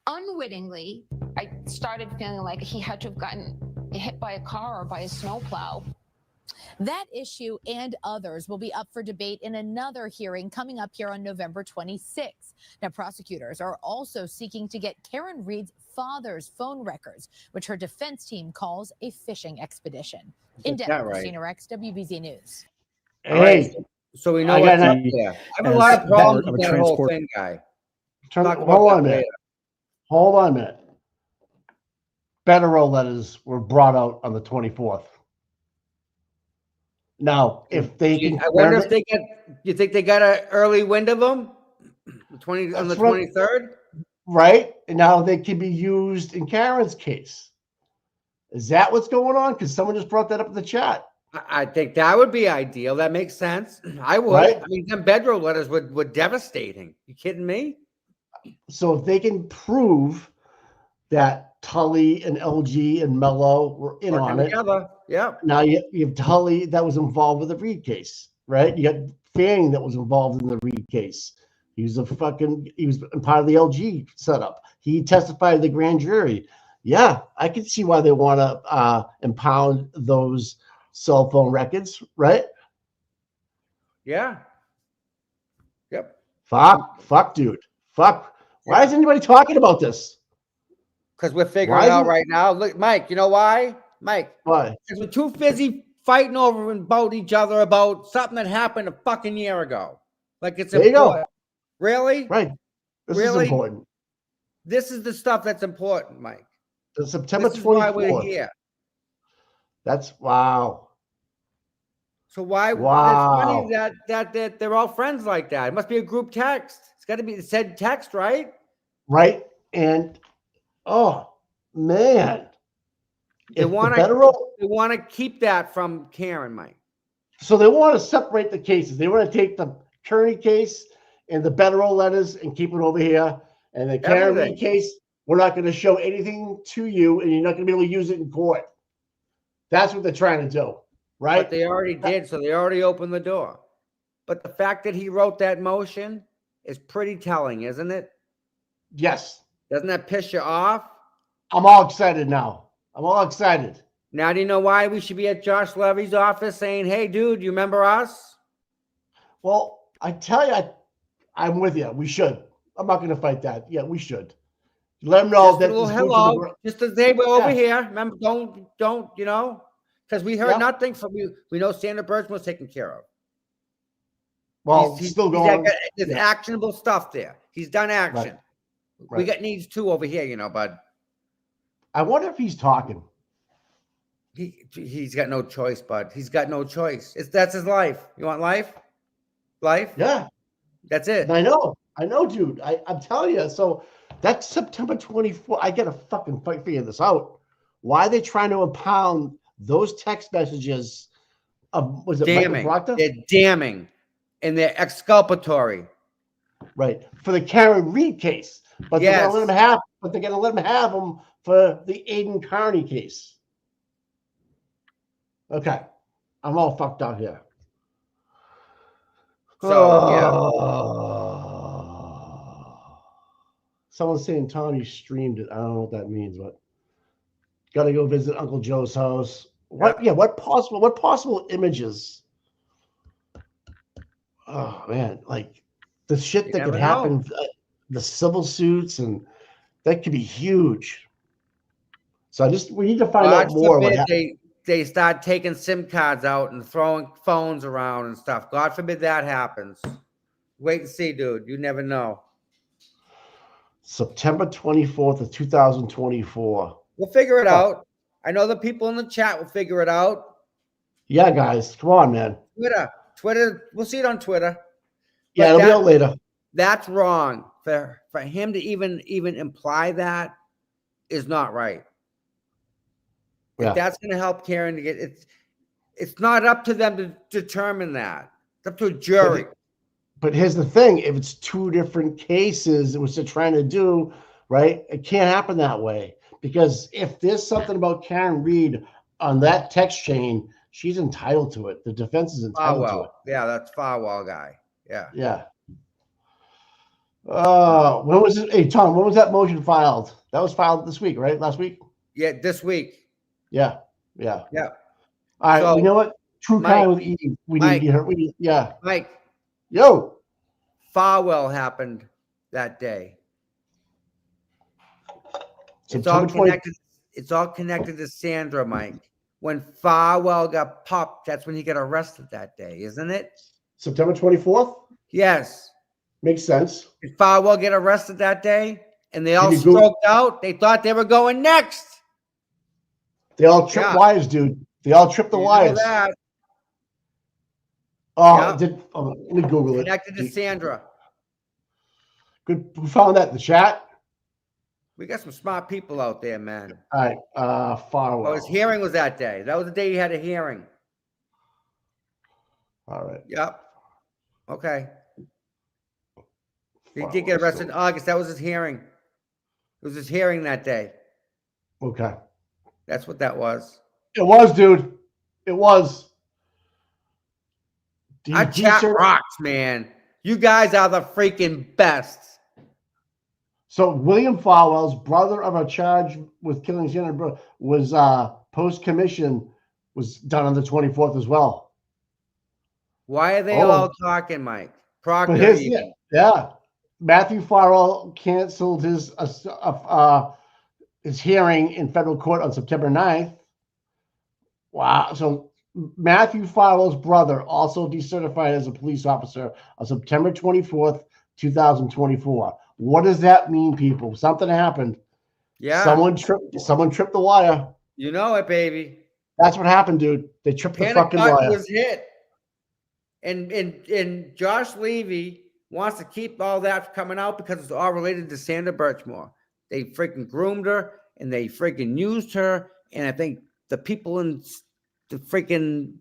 S8: unwittingly? I started feeling like he had to have gotten hit by a car or by a snowplow.
S3: That issue and others will be up for debate in another hearing coming up here on November 26th. Now, prosecutors are also seeking to get Karen Reed's father's phone records, which her defense team calls a fishing expedition. In depth, Christina Rex, WBZ News.
S1: Hey,
S2: so we know what's up there. I have a lot of problems with that whole thing, guy.
S1: Hold on a minute. Federal letters were brought out on the 24th. Now, if they can,
S2: I wonder if they get. You think they got an early wind of them? On the 23rd,
S1: right? And now they can be used in Karen's case. Is that what's going on? Because someone just brought that up in the chat.
S2: I think that would be ideal. That makes sense. I would. Right? I mean, them bedroll letters were devastating. You kidding me?
S1: So if they can prove that Tully and LG and Mello were in on it.
S2: Yeah.
S1: Now you have Tully that was involved with the Reed case, right? You got Fanning that was involved in the Reed case. He was part of the LG setup. He testified to the grand jury. Yeah, I can see why they want to impound those cell phone records, right?
S2: Yeah. Yep.
S1: Fuck, dude. Fuck. Why is anybody talking about this?
S2: Because we're figuring it out right now. Look, Mike, you know why? Mike.
S1: Why?
S2: Because we're too busy fighting over and about each other about something that happened a fucking year ago. Like it's important.
S1: There you go.
S2: Really?
S1: Right. This is important.
S2: This is the stuff that's important, Mike.
S1: The September 24th.
S2: This is why we're here.
S1: That's wow.
S2: So why? Wow. That's funny that they're all friends like that. It must be a group text. It's got to be said text, right?
S1: Right. And oh man,
S2: they want to keep that from Karen, Mike.
S1: So they want to separate the cases. They want to take the Kearney case and the Federal letters and keep it over here. And the Karen Reed case, we're not going to show anything to you, and you're not going to be able to use it in court. That's what they're trying to do, right?
S2: But they already did, so they already opened the door. But the fact that he wrote that motion is pretty telling, isn't it?
S1: Yes.
S2: Doesn't that piss you off?
S1: I'm all excited now. I'm all excited.
S2: Now, do you know why we should be at Josh Levy's office saying, hey, dude, you remember us?
S1: Well, I tell you, I'm with you. We should. I'm not going to fight that. Yeah, we should. Let them know that.
S2: Hello, just to say we're over here. Remember, don't, you know, because we heard nothing from you. We know Sandra Bergman was taken care of.
S1: Well, he's still going.
S2: There's actionable stuff there. He's done action. Right. We got needs too over here, you know, bud.
S1: I wonder if he's talking.
S2: He's got no choice, bud. He's got no choice. That's his life. You want life? Life?
S1: Yeah.
S2: That's it.
S1: I know, dude. I'm telling you. So that's September 24th. I gotta fucking figure this out. Why are they trying to impound those text messages? Was it
S2: damning? They're damning, and they're exculpatory.
S1: Right, for the Karen Reed case, but they're gonna let him have. But they're gonna let him have them for the Aiden Carney case. Okay, I'm all fucked out here.
S2: So
S1: someone's saying Tommy streamed it. I don't know what that means, but gotta go visit Uncle Joe's house. What? Yeah. What possible images? Oh man, like the shit that could happen, the civil suits, and that could be huge. So we need to find out more.
S2: They start taking SIM cards out and throwing phones around and stuff. God forbid that happens. Wait and see, dude. You never know.
S1: September 24th of 2024.
S2: We'll figure it out. I know the people in the chat will figure it out.
S1: Yeah, guys. Come on, man.
S2: Twitter. We'll see it on Twitter.
S1: Yeah, it'll be out later.
S2: That's wrong. For him to even imply that is not right. Yeah. If that's going to help Karen to get it's not up to them to determine that. It's up to a jury.
S1: But here's the thing: if it's two different cases, which they're trying to do, right? It can't happen that way, because if there's something about Karen Reed on that text chain, she's entitled to it. The defense is entitled to it.
S2: Yeah, that's Farwell guy. Yeah.
S1: Yeah. When was it? Hey, Tom, when was that motion filed? That was filed this week, right? Last week?
S2: Yeah, this week.
S1: Yeah.
S2: Yeah.
S1: All right.
S2: So,
S1: You know what? True crime with Eve. We need to get her. Yeah.
S2: Mike.
S1: Yo.
S2: Farwell happened that day. It's all connected to Sandra, Mike. When Farwell got popped, that's when he got arrested that day, isn't it?
S1: September 24th?
S2: Yes.
S1: Makes sense.
S2: Did Farwell get arrested that day? And they all stroked out? They thought they were going next.
S1: They all tripped wires, dude. They all tripped the wires.
S2: That.
S1: Oh, let me Google it.
S2: Connected to Sandra.
S1: Good. Who found that in the chat?
S2: We got some smart people out there, man.
S1: All right. Farwell.
S2: Oh, his hearing was that day. That was the day he had a hearing.
S1: All right.
S2: Yep. Okay. He did get arrested in August. That was his hearing. It was his hearing that day.
S1: Okay.
S2: That's what that was.
S1: It was, dude. It was.
S2: Our chat rocks, man. You guys are the freaking best.
S1: So William Farwell's brother of a charge with killing Sandra was post-commission was done on the 24th as well.
S2: Why are they all talking, Mike?
S1: Proctor. Yeah. Matthew Farwell canceled his hearing in federal court on September 9th. Wow. So Matthew Farwell's brother also decertified as a police officer on September 24th, 2024. What does that mean, people? Something happened.
S2: Yeah.
S1: Someone tripped the wire.
S2: You know it, baby.
S1: That's what happened, dude. They tripped the fucking wire.
S2: Was hit. And Josh Levy wants to keep all that coming out because it's all related to Sandra Birchmore. They freaking groomed her and they freaking used her. And I think the people in the freaking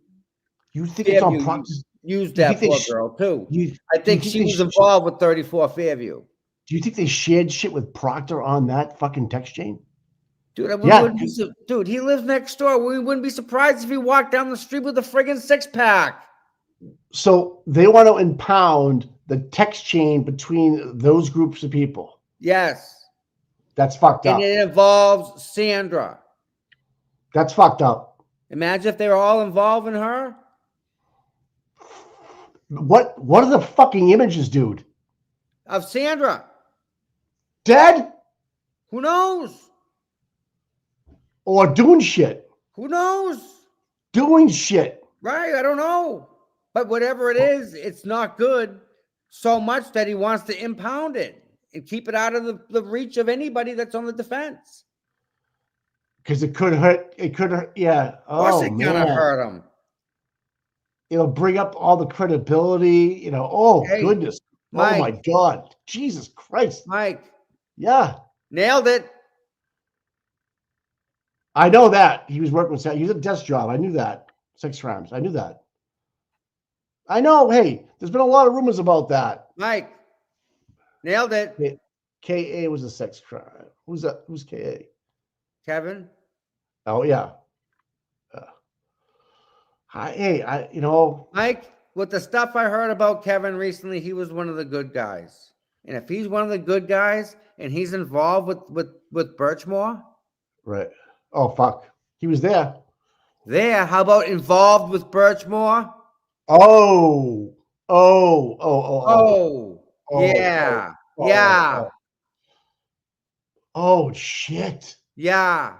S1: it's on practice?
S2: Used that poor girl too. I think she was involved with 34 Fairview.
S1: Do you think they shared shit with Proctor on that fucking text chain?
S2: Dude, he lives next door. We wouldn't be surprised if he walked down the street with a friggin' 6-pack.
S1: So they want to impound the text chain between those groups of people.
S2: Yes.
S1: That's fucked up.
S2: And it involves Sandra.
S1: That's fucked up.
S2: Imagine if they were all involved in her.
S1: What are the fucking images, dude?
S2: Of Sandra.
S1: Dead?
S2: Who knows?
S1: Or doing shit?
S2: Who knows?
S1: Doing shit.
S2: Right, I don't know. But whatever it is, it's not good so much that he wants to impound it and keep it out of the reach of anybody that's on the defense.
S1: Because it could hurt. It could hurt. Yeah.
S2: Of course it's gonna hurt him.
S1: It'll bring up all the credibility. Goodness. Mike, oh my God. Jesus Christ.
S2: Mike.
S1: Yeah.
S2: Nailed it.
S1: I know that. He was working with he was a desk job. I knew that. 6 crimes. I knew that. I know. Hey, there's been a lot of rumors about that.
S2: Mike. Nailed it.
S1: KA was a sex crime. Who's that? Who's KA?
S2: Kevin.
S1: Oh, yeah.
S2: Mike, with the stuff I heard about Kevin recently, he was one of the good guys. And if he's one of the good guys and he's involved with Birchmore.
S1: Right. Oh, fuck. He was there.
S2: How about involved with Birchmore? Yeah.
S1: Oh, shit.
S2: Yeah.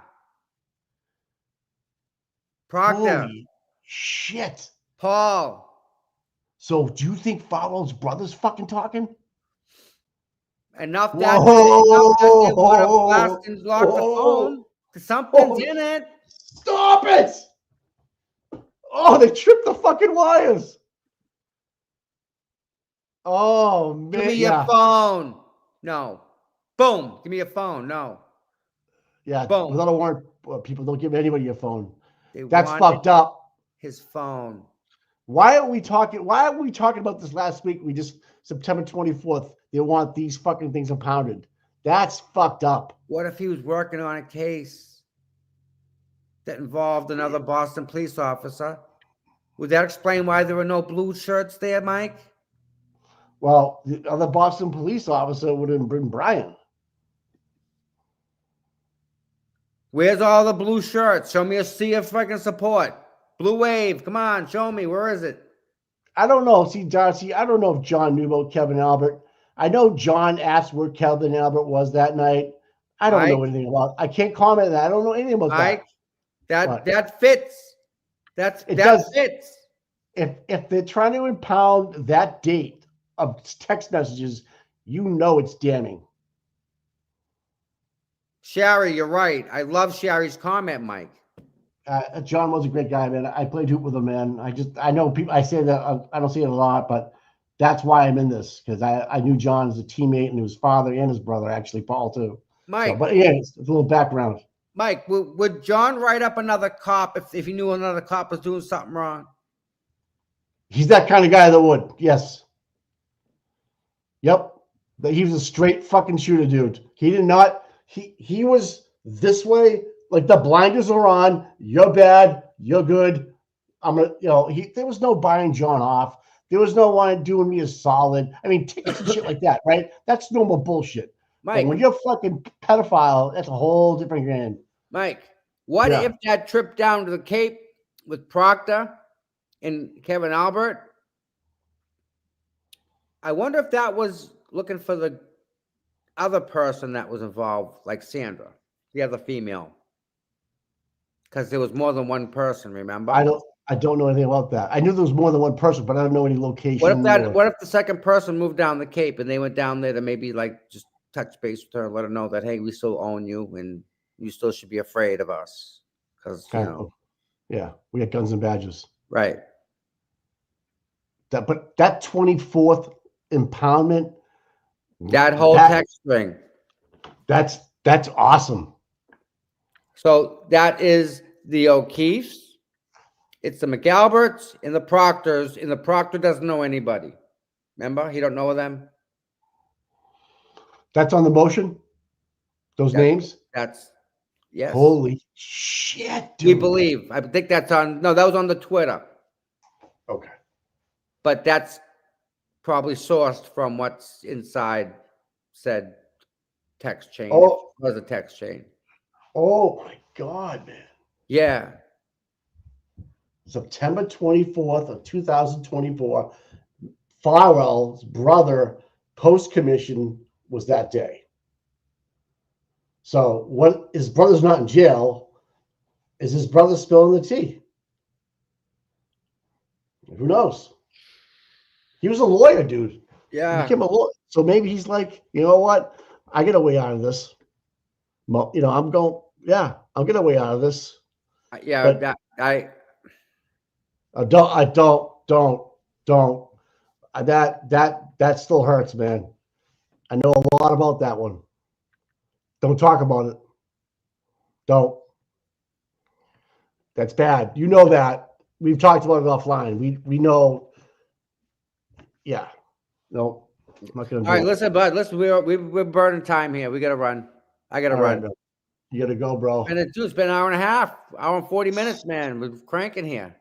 S2: Proctor.
S1: Holy shit.
S2: Paul.
S1: So do you think Farwell's brother's fucking talking?
S2: Enough that they want to blast and lock the phone. Something's in it.
S1: Stop it. Oh, they tripped the fucking wires. Oh, man.
S2: Give me your phone. No. Boom. Give me your phone. No.
S1: Yeah.
S2: Boom.
S1: Without a warrant, people don't give anybody your phone.
S2: They
S1: That's fucked up.
S2: His phone.
S1: Why are we talking about this last week? September 24th, they want these fucking things impounded. That's fucked up.
S2: What if he was working on a case that involved another Boston police officer? Would that explain why there were no blue shirts there, Mike?
S1: Well, the other Boston police officer would have been Brian.
S2: Where's all the blue shirts? Show me a sea of fucking support. Blue wave, come on, show me. Where is it?
S1: I don't know. See, Darcy, I don't know if John knew about Kevin Albert. I know John asked where Kevin Albert was that night. I don't know anything about. I can't comment on that. I don't know anything about that.
S2: That fits. That fits.
S1: If they're trying to impound that date of text messages, you know it's damning.
S2: Sherry, you're right. I love Sherry's comment, Mike.
S1: John was a great guy, man. I played hoop with him, man. I know people. I say that I don't say it a lot, but that's why I'm in this, because I knew John as a teammate and his father and his brother, actually, Paul too.
S2: Mike,
S1: so, but yeah, it's a little background.
S2: Mike, would John write up another cop if he knew another cop was doing something wrong?
S1: He's that kind of guy that would. Yes. Yep. He was a straight fucking shooter, dude. He did not. He was this way. Like the blinders are on. You're bad. You're good. I'm gonna. There was no buying John off. There was no one doing me a solid. I mean, tickets and shit like that, right? That's normal bullshit. Mike, but when you're fucking pedophile, that's a whole different game.
S2: Mike, what if that trip down to the Cape with Proctor and Kevin Albert? I wonder if that was looking for the other person that was involved, like Sandra, the other female. Because there was more than one person, remember?
S1: I don't know anything about that. I knew there was more than one person, but I don't know any location.
S2: What if the second person moved down the Cape and they went down there to maybe like just touch base with her and let her know that, hey, we still own you and you still should be afraid of us. Because
S1: yeah, we got guns and badges.
S2: Right.
S1: But that 24th impoundment,
S2: that whole text string.
S1: That's awesome.
S2: So that is the O'Keefes, it's the McAlberts, and the Proctors, and the Proctor doesn't know anybody. Remember? He don't know them.
S1: That's on the motion? Those names?
S2: Yes.
S1: Holy shit, dude.
S2: We believe. I think that's on, no, that was on the Twitter.
S1: Okay.
S2: But that's probably sourced from what's inside said text chain.
S1: Oh.
S2: It was a text chain.
S1: Oh my God, man.
S2: Yeah.
S1: September 24th of 2024, Farwell's brother post-commission was that day. So what, his brother's not in jail. Is his brother spilling the tea? Who knows? He was a lawyer, dude.
S2: Yeah.
S1: He became a lawyer. So maybe he's like, you know what? I get a way out of this. I'm getting a way out of this.
S2: Yeah,
S1: but
S2: that
S1: still hurts, man. I know a lot about that one. Don't talk about it. Don't. That's bad. You know that. We've talked about it offline. We know. Yeah. No. I'm not gonna.
S2: All right, listen, bud. Listen, we're burning time here. We gotta run. I gotta run.
S1: Right, you gotta go, bro.
S2: And it's been an hour and a half, hour and 40 minutes, man. We're cranking here.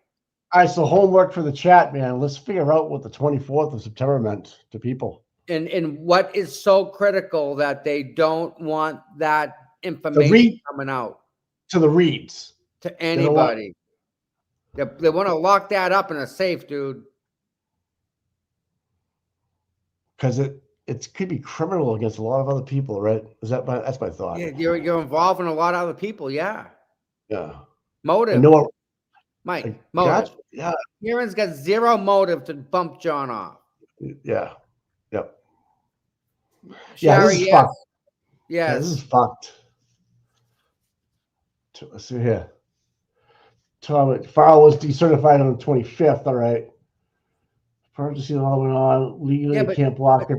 S1: All right, so homework for the chat, man. Let's figure out what the 24th of September meant to people.
S2: And what is so critical that they don't want that information coming out
S1: to the reads
S2: to anybody. They want to lock that up in a safe, dude.
S1: Because it could be criminal against a lot of other people, right? That's my thought.
S2: Yeah, you're involving a lot of other people, yeah.
S1: Yeah.
S2: Motive.
S1: No,
S2: Mike, motive.
S1: Yeah.
S2: Kieran's got zero motive to bump John off.
S1: Yeah. Yep.
S2: Yeah,
S1: this is fucked.
S2: Yes.
S1: Yeah, this is fucked. Let's see here. Farrell was decertified on the 25th, all right. Purchasing all went on. Legally can't block it.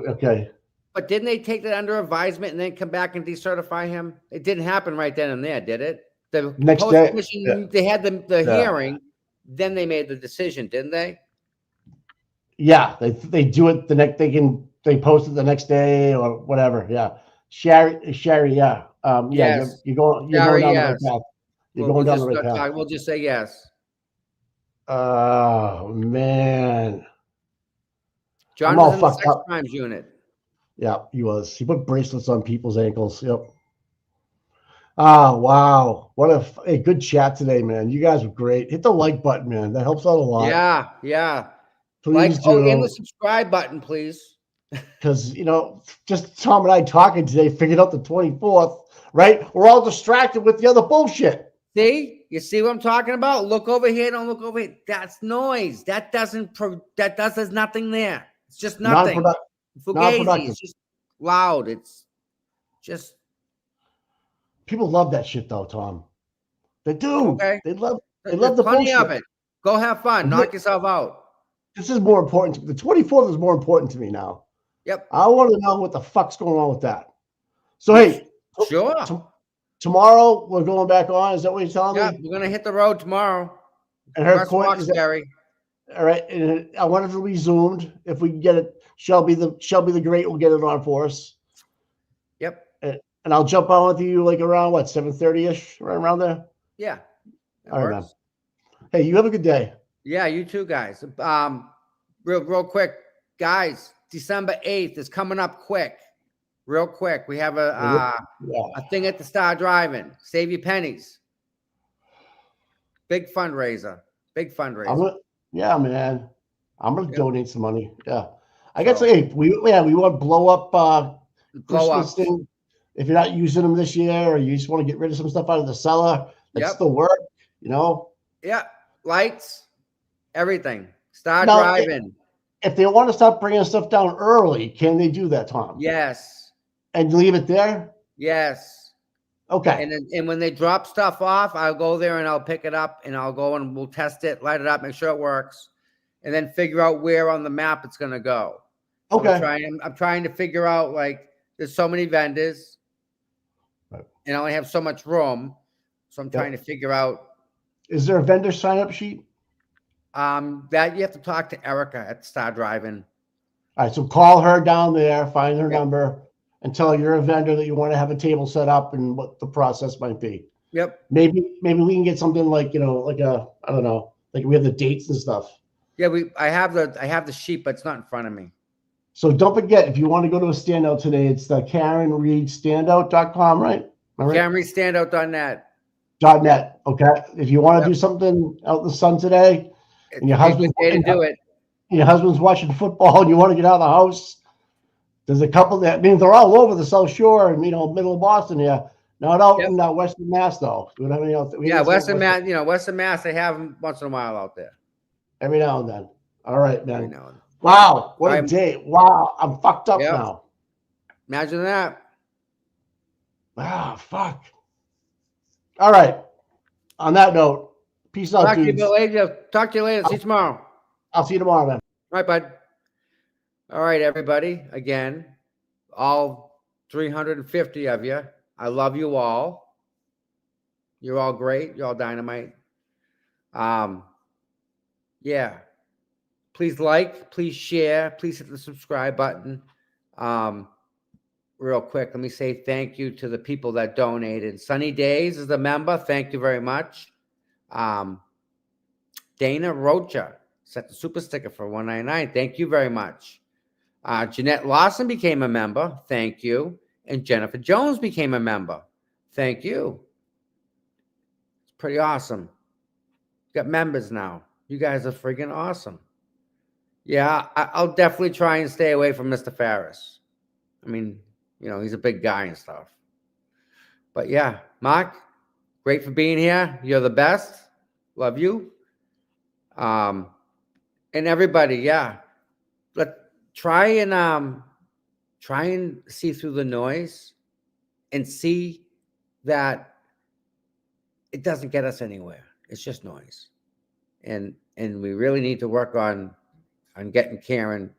S1: Okay.
S2: But didn't they take that under advisement and then come back and decertify him? It didn't happen right then and there, did it? The
S1: next day,
S2: they had the hearing, then they made the decision, didn't they?
S1: Yeah, they do it the next. They post it the next day or whatever. Yeah, Sherry. Yeah. Yeah.
S2: Yes.
S1: You're going
S2: Sherry,
S1: down the
S2: yes.
S1: right path. You're
S2: We'll
S1: going down
S2: just
S1: the right
S2: not
S1: path.
S2: talk. We'll just say yes.
S1: Oh man,
S2: John
S1: I'm all
S2: was in the
S1: fucked
S2: sex
S1: up.
S2: crimes unit.
S1: Yeah, he was. He put bracelets on people's ankles. Yep. Ah, wow. What a good chat today, man. You guys were great. Hit the like button, man. That helps out a lot.
S2: Yeah, yeah.
S1: Please
S2: Like, and
S1: do.
S2: the subscribe button, please.
S1: Because, just Tom and I talking today, figured out the 24th, right? We're all distracted with the other bullshit.
S2: See? You see what I'm talking about? Look over here, don't look over here. That's noise. There's nothing there. It's just nothing. Fugazi. It's just loud. It's just.
S1: People love that shit though, Tom. They do.
S2: Okay.
S1: They love the
S2: plenty
S1: bullshit.
S2: of it. Go have fun. Knock yourself out.
S1: This is more important. The 24th is more important to me now.
S2: Yep.
S1: I want to know what the fuck's going on with that. So, hey.
S2: Sure.
S1: Tomorrow, we're going back on. Is that what you're telling me?
S2: Yeah, we're going to hit the road tomorrow.
S1: And her coin is
S2: Gary.
S1: All right. And I want it to be zoomed. If we can get it, Shelby the Great will get it on for us.
S2: Yep.
S1: And I'll jump on with you like around, 7:30-ish, right around there?
S2: Yeah.
S1: All right, man. Hey, you have a good day.
S2: Yeah, you too, guys. Real quick, guys, December 8th is coming up quick. Real quick. We have a thing at the Star Drive-In. Save your pennies. Big fundraiser.
S1: Yeah, man. I'm gonna donate some money. Yeah. I guess we want to blow up Christmas thing. If you're not using them this year or you just want to get rid of some stuff out of the cellar, that's still work,
S2: Yeah. Lights, everything. Star Drive-In.
S1: If they want to start bringing stuff down early, can they do that, Tom?
S2: Yes.
S1: And leave it there?
S2: Yes.
S1: Okay.
S2: And when they drop stuff off, I'll go there and I'll pick it up and I'll go and we'll test it, light it up, make sure it works, and then figure out where on the map it's going to go. So
S1: okay.
S2: I'm trying to figure out, there's so many vendors and I only have so much room. So I'm trying to figure out.
S1: Is there a vendor sign up sheet?
S2: That you have to talk to Erica at Star Drive-In.
S1: All right. So call her down there, find her number, and tell her you're a vendor that you want to have a table set up and what the process might be.
S2: Yep.
S1: Maybe we can get something I don't know, like we have the dates and stuff.
S2: Yeah, I have the sheet, but it's not in front of me.
S1: So don't forget, if you want to go to a Standout today, it's the KarenReedStandout.com, right?
S2: KarenReedStandout.net.
S1: .net. Okay. If you want to do something out in the sun today, and your husband's your husband's watching football, and you want to get out of the house, there's a couple they're all over the South Shore and middle of Boston here. Not out in Western Mass though. Do we have any else?
S2: Western Mass. Western Mass. They have them once in a while out there.
S1: Every now and then. All right, man. Wow, what a day! Wow, I'm fucked up now.
S2: Imagine that.
S1: Ah, fuck. All right. On that note, peace out, dudes.
S2: Talk to you later. See you tomorrow.
S1: I'll see you tomorrow, man.
S2: All right, bud. All right, everybody. Again, all 350 of you. I love you all. You're all great. You're all dynamite. Yeah. Please please share, please hit the subscribe button. Real quick, let me say thank you to the people that donated. Sunny Days is a member. Thank you very much. Dana Rocha set the super sticker for $1.99. Thank you very much. Jeanette Lawson became a member. Thank you. And Jennifer Jones became a member. Thank you. It's pretty awesome. Got members now. You guys are freaking awesome. Yeah, I'll definitely try and stay away from Mr. Farris. I mean, he's a big guy and stuff. But yeah, Mark, great for being here. You're the best. Love you. And everybody, yeah. Let's try and see through the noise and see that it doesn't get us anywhere. It's just noise. And we really need to work on getting Karen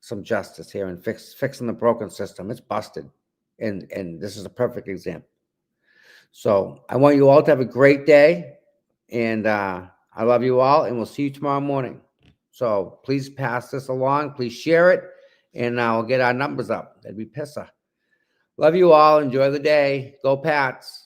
S2: some justice here and fixing the broken system. It's busted. And this is a perfect example. So I want you all to have a great day. And I love you all, and we'll see you tomorrow morning. So please pass this along. Please share it, and I'll get our numbers up. That'd be pisser. Love you all. Enjoy the day. Go Pats.